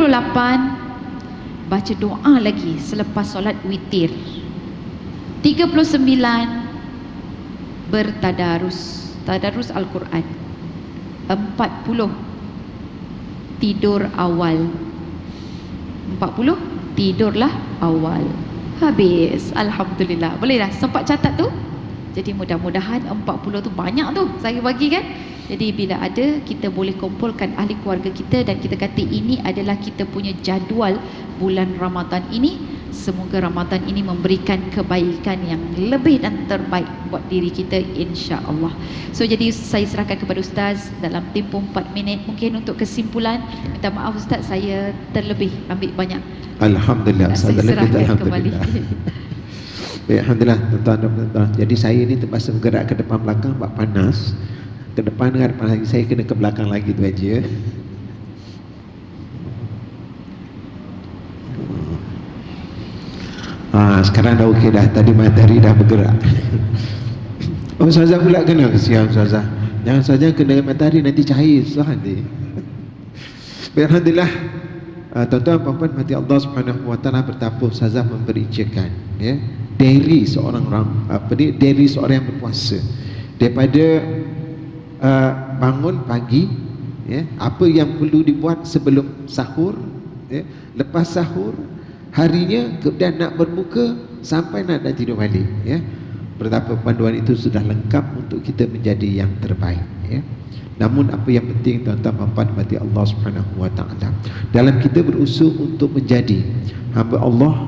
S2: baca doa lagi selepas solat witir. 39, bertadarus, tadarus Al-Quran. 40, tidur awal. 40, tidurlah awal. Habis, alhamdulillah. Boleh dah sempat catat tu. Jadi mudah-mudahan 40 tu banyak tu saya bagi kan. Jadi bila ada, kita boleh kumpulkan ahli keluarga kita dan kita kata ini adalah kita punya jadual bulan Ramadan ini. Semoga Ramadan ini memberikan kebaikan yang lebih dan terbaik buat diri kita, insya-Allah. So jadi saya serahkan kepada Ustaz dalam tempoh 4 minit. Mungkin untuk kesimpulan, minta maaf Ustaz, saya terlebih ambil banyak.
S3: Alhamdulillah,
S2: Ustaz serahkan kembali.
S3: Baik, alhamdulillah tuan-tuan dan puan-puan. Jadi saya ni terpaksa bergerak ke depan belakang sebab panas. Ke depan dengan depan lagi, saya kena ke belakang lagi tu aja. Sekarang dah okey dah. Tadi matahari dah bergerak. Oh, Ustazah pula kena. Kesian Ustazah. Jangan saja kena matahari, nanti cahaya susah nanti. Baik, alhamdulillah. Tuan-tuan puan-puan mati Allah Subhanahu wa taala, betapa Ustazah memberikan, ya, diary seorang diary seorang yang berpuasa. Daripada bangun pagi, ya, apa yang perlu dibuat sebelum sahur, ya, lepas sahur, harinya, kemudian nak berbuka sampai nak tidur balik, ya. Betapa panduan itu sudah lengkap untuk kita menjadi yang terbaik, ya. Namun apa yang penting tuan-tuan dan puan Allah Subhanahu wa taala, dalam kita berusaha untuk menjadi hamba Allah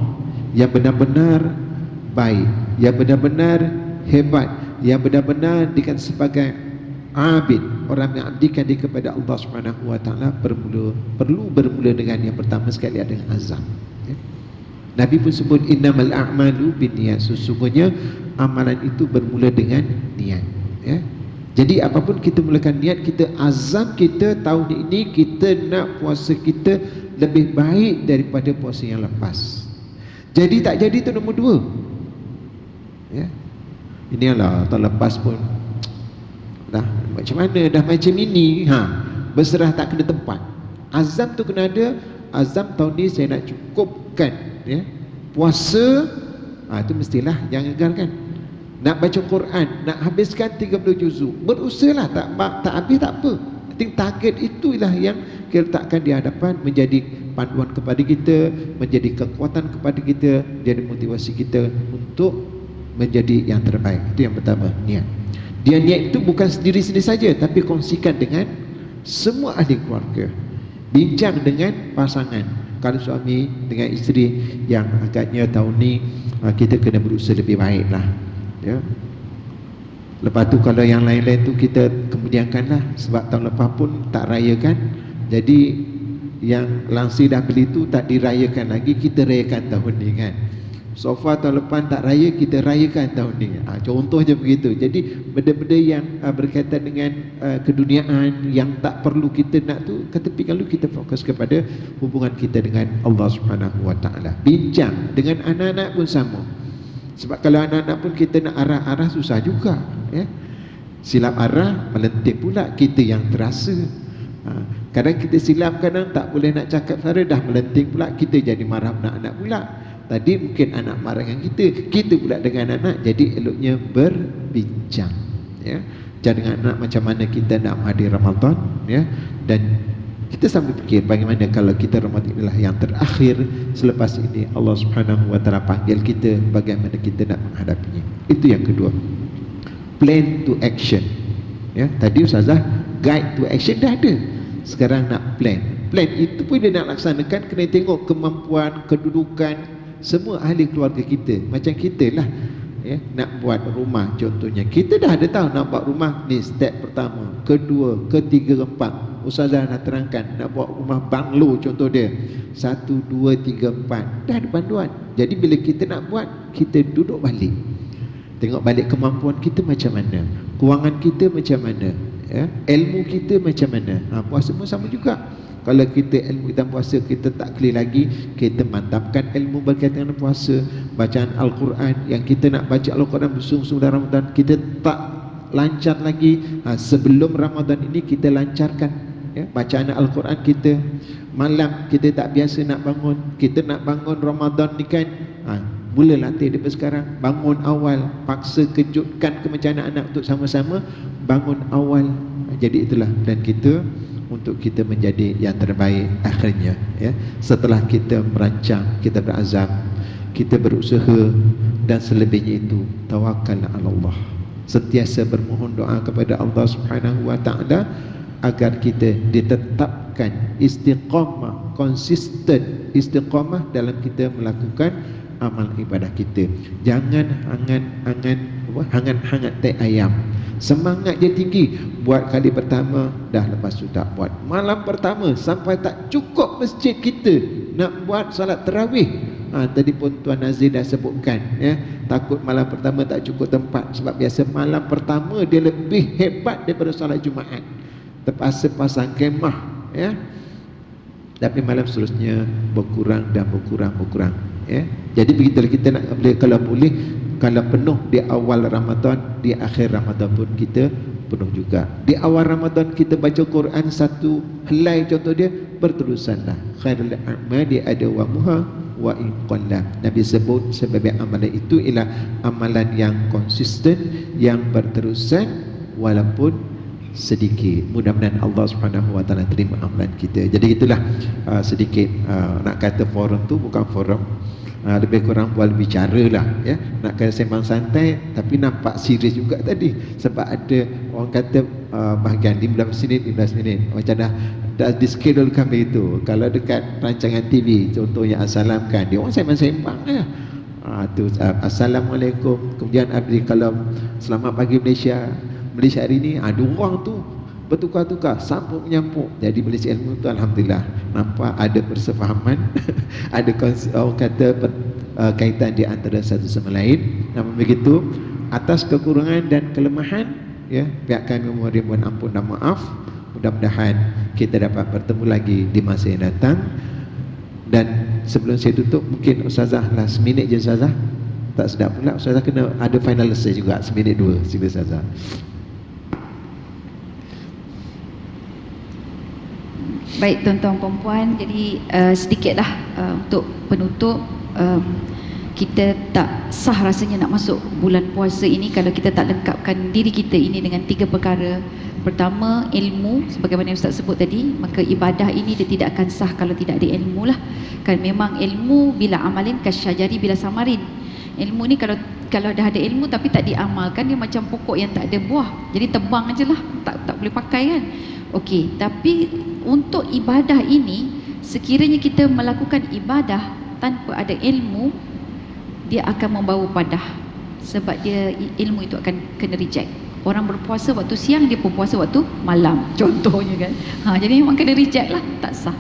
S3: yang benar-benar baik, yang benar-benar hebat, yang benar-benar dikatakan sebagai abid, orang yang abdikan diri kepada Allah Subhanahu wa taala, perlu bermula dengan yang pertama sekali adalah azam, ya. Nabi pun sebut innamal a'malu binniyat, sesungguhnya amalan itu bermula dengan niat, ya. Jadi apapun kita mulakan niat, kita azam kita tahun ini kita nak puasa kita lebih baik daripada puasa yang lepas. Jadi tak jadi tu nombor 2, ya. Inilah tahun lepas pun dah macam mana, dah macam ini, berserah tak kena tempat. Azam tu kena ada. Azam tahun ni saya nak cukupkan, ya, puasa, tu mestilah, jangan gagalkan. Nak baca Quran, nak habiskan 30 juzuk, berusahalah, tak habis tak apa. I think target itulah yang kita letakkan di hadapan, menjadi panduan kepada kita, menjadi kekuatan kepada kita, jadi motivasi kita untuk menjadi yang terbaik. Itu yang pertama, niat. Dia niat itu bukan sendiri-sendiri saja, tapi kongsikan dengan semua ahli keluarga. Bincang dengan pasangan, kalau suami dengan isteri yang agaknya tahun ni kita kena berusaha lebih baik lah, ya. Lepas tu kalau yang lain-lain tu kita kemudiankanlah, sebab tahun lepas pun tak rayakan. Jadi yang langsir dah beli tu tak dirayakan lagi, kita rayakan tahun ni, kan. Sofa tahun lepas tak raya, kita rayakan tahun ni. Contohnya begitu. Jadi benda-benda yang berkaitan dengan keduniaan yang tak perlu kita nak tu, ketepikan dulu, kita fokus kepada hubungan kita dengan Allah Subhanahu wa taala. Bincang dengan anak-anak pun sama. Sebab kalau anak-anak pun kita nak arah-arah susah juga, ya. Silap arah, melenting pula kita yang terasa. Kadang kita silap, kadang tak boleh nak cakap secara, dah melenting pula, kita jadi marah anak-anak pula. Tadi mungkin anak marah dengan kita pula dengan anak. Jadi eloknya berbincang, ya. Jangan dengan anak macam mana kita nak menghadiri Ramadan, ya. Dan kita sambil fikir bagaimana kalau kita Ramadan inilah yang terakhir, selepas ini Allah Subhanahu wa taala panggil kita, bagaimana kita nak menghadapinya. Itu yang kedua, plan to action, ya. Tadi Ustazah guide to action dah ada, sekarang nak plan. Plan itu pun dia nak laksanakan, kena tengok kemampuan, kedudukan semua ahli keluarga kita. Macam kita lah, ya, nak buat rumah contohnya, kita dah ada tahu nak buat rumah ni, step pertama, kedua, ketiga, keempat. Ustazah nak terangkan nak buat rumah banglo contoh dia, 1, 2, 3, 4, dah ada panduan. Jadi bila kita nak buat, kita duduk balik, tengok balik kemampuan kita macam mana, kewangan kita macam mana, ya, ilmu kita macam mana. Puasa pun sama juga. Kalau kita ilmu kita puasa kita tak clear lagi, kita mantapkan ilmu berkaitan dengan puasa. Bacaan Al-Quran, yang kita nak baca Al-Quran bersungguh-sungguh dalam Ramadan, kita tak lancar lagi. Sebelum Ramadan ini kita lancarkan, ya, bacaan Al-Quran kita. Malam kita tak biasa nak bangun, kita nak bangun Ramadan ni kan, mula latih daripada sekarang. Bangun awal, paksa kejutkan macam anak-anak untuk sama-sama bangun awal. Jadi itulah dan kita untuk kita menjadi yang terbaik akhirnya, ya. Setelah kita merancang, kita berazam, kita berusaha, dan selebihnya itu tawakal ala Allah, sentiasa bermohon doa kepada Allah Subhanahu wa taala agar kita ditetapkan istiqamah, konsisten istiqamah dalam kita melakukan amal ibadah kita. Jangan hangat teh ayam. Semangat je tinggi, buat kali pertama dah, lepas tu tak buat. Malam pertama sampai tak cukup masjid kita nak buat salat tarawih. Tadi pun Tuan Nazir dah sebutkan, ya, takut malam pertama tak cukup tempat. Sebab biasa malam pertama dia lebih hebat daripada salat Jumaat, terpaksa pasang kemah, ya. Tapi malam seterusnya berkurang dan berkurang, ya. Jadi begitulah kita nak, kalau boleh, kalau penuh di awal Ramadan, di akhir Ramadan pun kita penuh juga. Di awal Ramadan kita baca Quran satu helai contoh dia, berterusanlah. Khairul a'mali adwamuha wa in qalla. Nabi sebut sebagai amalan itu ialah amalan yang konsisten, yang berterusan walaupun sedikit. Mudah-mudahan Allah Subhanahu Wa Taala terima amalan kita. Jadi itulah sedikit nak kata forum tu bukan forum, lebih kurang buat bicara lah ya. Nak kata sembang santai tapi nampak serius juga tadi, sebab ada orang kata bahagian 15 minit macam dah di-schedule kami itu. Kalau dekat rancangan TV contohnya Assalam kan, dia orang sembang-sembang ya. Tu Assalamualaikum, kemudian kalau selamat pagi Malaysia hari ini, ada orang tu bertukar-tukar, sambung menyambung. Jadi Malaysia Ilmu tu alhamdulillah nampak ada persefahaman ada orang kata kaitan di antara satu sama lain. Namun begitu, atas kekurangan dan kelemahan ya, pihak kami mohon ampun dan maaf. Mudah-mudahan kita dapat bertemu lagi di masa yang datang. Dan sebelum saya tutup, mungkin Ustazah last minute je Ustazah. Tak sedap pula Ustazah kena ada final lesson juga, seminit dua. Sila Ustazah.
S2: Baik tuan-tuan perempuan, jadi sedikitlah untuk penutup. Kita tak sah rasanya nak masuk bulan puasa ini kalau kita tak lengkapkan diri kita ini dengan 3 perkara. Pertama, ilmu, sebagaimana Ustaz sebut tadi. Maka ibadah ini dia tidak akan sah kalau tidak ada ilmu lah. Kan memang ilmu bila amalin kasyajari bila samarin. Ilmu ni kalau dah ada ilmu tapi tak diamalkan, dia macam pokok yang tak ada buah. Jadi tebang aje lah, tak boleh pakai kan. Okey, tapi untuk ibadah ini, sekiranya kita melakukan ibadah tanpa ada ilmu, dia akan membawa padah. Sebab dia ilmu itu akan kena reject. Orang berpuasa waktu siang, dia pun puasa waktu malam, contohnya kan. Jadi memang kena reject lah, tak sah.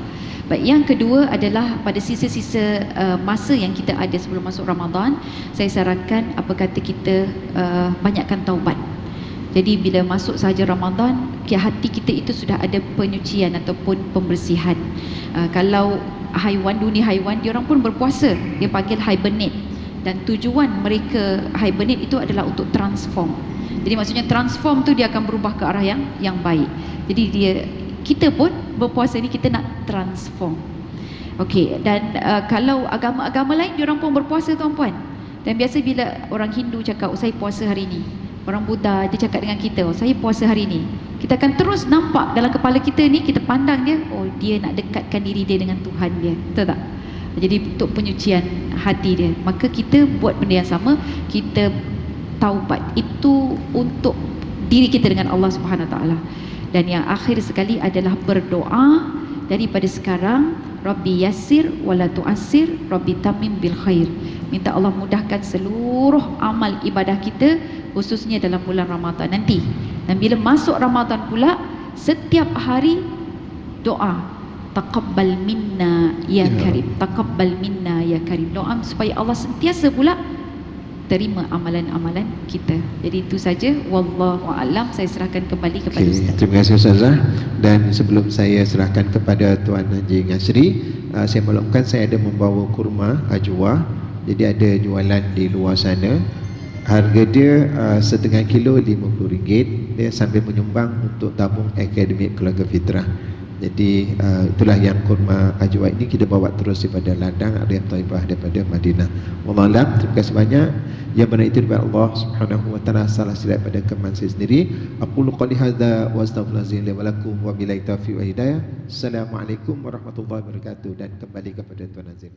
S2: Baik, yang kedua adalah pada sisa-sisa masa yang kita ada sebelum masuk Ramadan, saya sarankan apa kata kita banyakkan taubat. Jadi bila masuk sahaja Ramadan, hati kita itu sudah ada penyucian ataupun pembersihan. Kalau haiwan, dunia haiwan, dia orang pun berpuasa, dia panggil hibernate. Dan tujuan mereka hibernate itu adalah untuk transform. Jadi maksudnya transform tu dia akan berubah ke arah yang baik. Jadi kita pun berpuasa ni kita nak transform. Okey, dan kalau agama-agama lain dia orang pun berpuasa tuan-puan. Dan biasa bila orang Hindu cakap, saya puasa hari ni. Orang Buddha dia cakap dengan kita, saya puasa hari ni. Kita akan terus nampak dalam kepala kita ni, kita pandang dia, dia nak dekatkan diri dia dengan Tuhan dia. Betul tak? Jadi untuk penyucian hati dia. Maka kita buat benda yang sama, kita taubat. Itu untuk diri kita dengan Allah Subhanahu Wa Taala. Dan yang akhir sekali adalah berdoa daripada sekarang, Rabbi yassir wala tu'assir, Rabbi tamim bil khair. Minta Allah mudahkan seluruh amal ibadah kita, khususnya dalam bulan Ramadan nanti. Dan bila masuk Ramadan pula, setiap hari doa, taqabbal minna ya karim, taqabbal minna ya karim. Doa supaya Allah sentiasa pula terima amalan-amalan kita. Jadi itu saja, wallahu a'lam. Saya serahkan kembali kepada Ustaz.
S3: Terima kasih Ustazah. Dan sebelum saya serahkan kepada Tuan Haji Ngasri, saya maklumkan saya ada membawa kurma ajwa. Jadi ada jualan di luar sana. Harga dia setengah kilo RM50. Dia sambil menyumbang untuk tabung akademik keluarga fitrah. Jadi itulah yang kurma ajwa ini kita bawa terus daripada ladang Arif Taibah daripada Madinah. Wallahualam. Terima kasih banyak. Yang benar itu daripada Allah Subhanahu Wa Taala, salah silap pada keman saya sendiri. Aqulu qouli hadza wa astaghfirullahalazim li wa lakum wa billahi taufiq wa hidayah. Assalamualaikum warahmatullahi wabarakatuh. Dan kembali kepada Tuan Azim.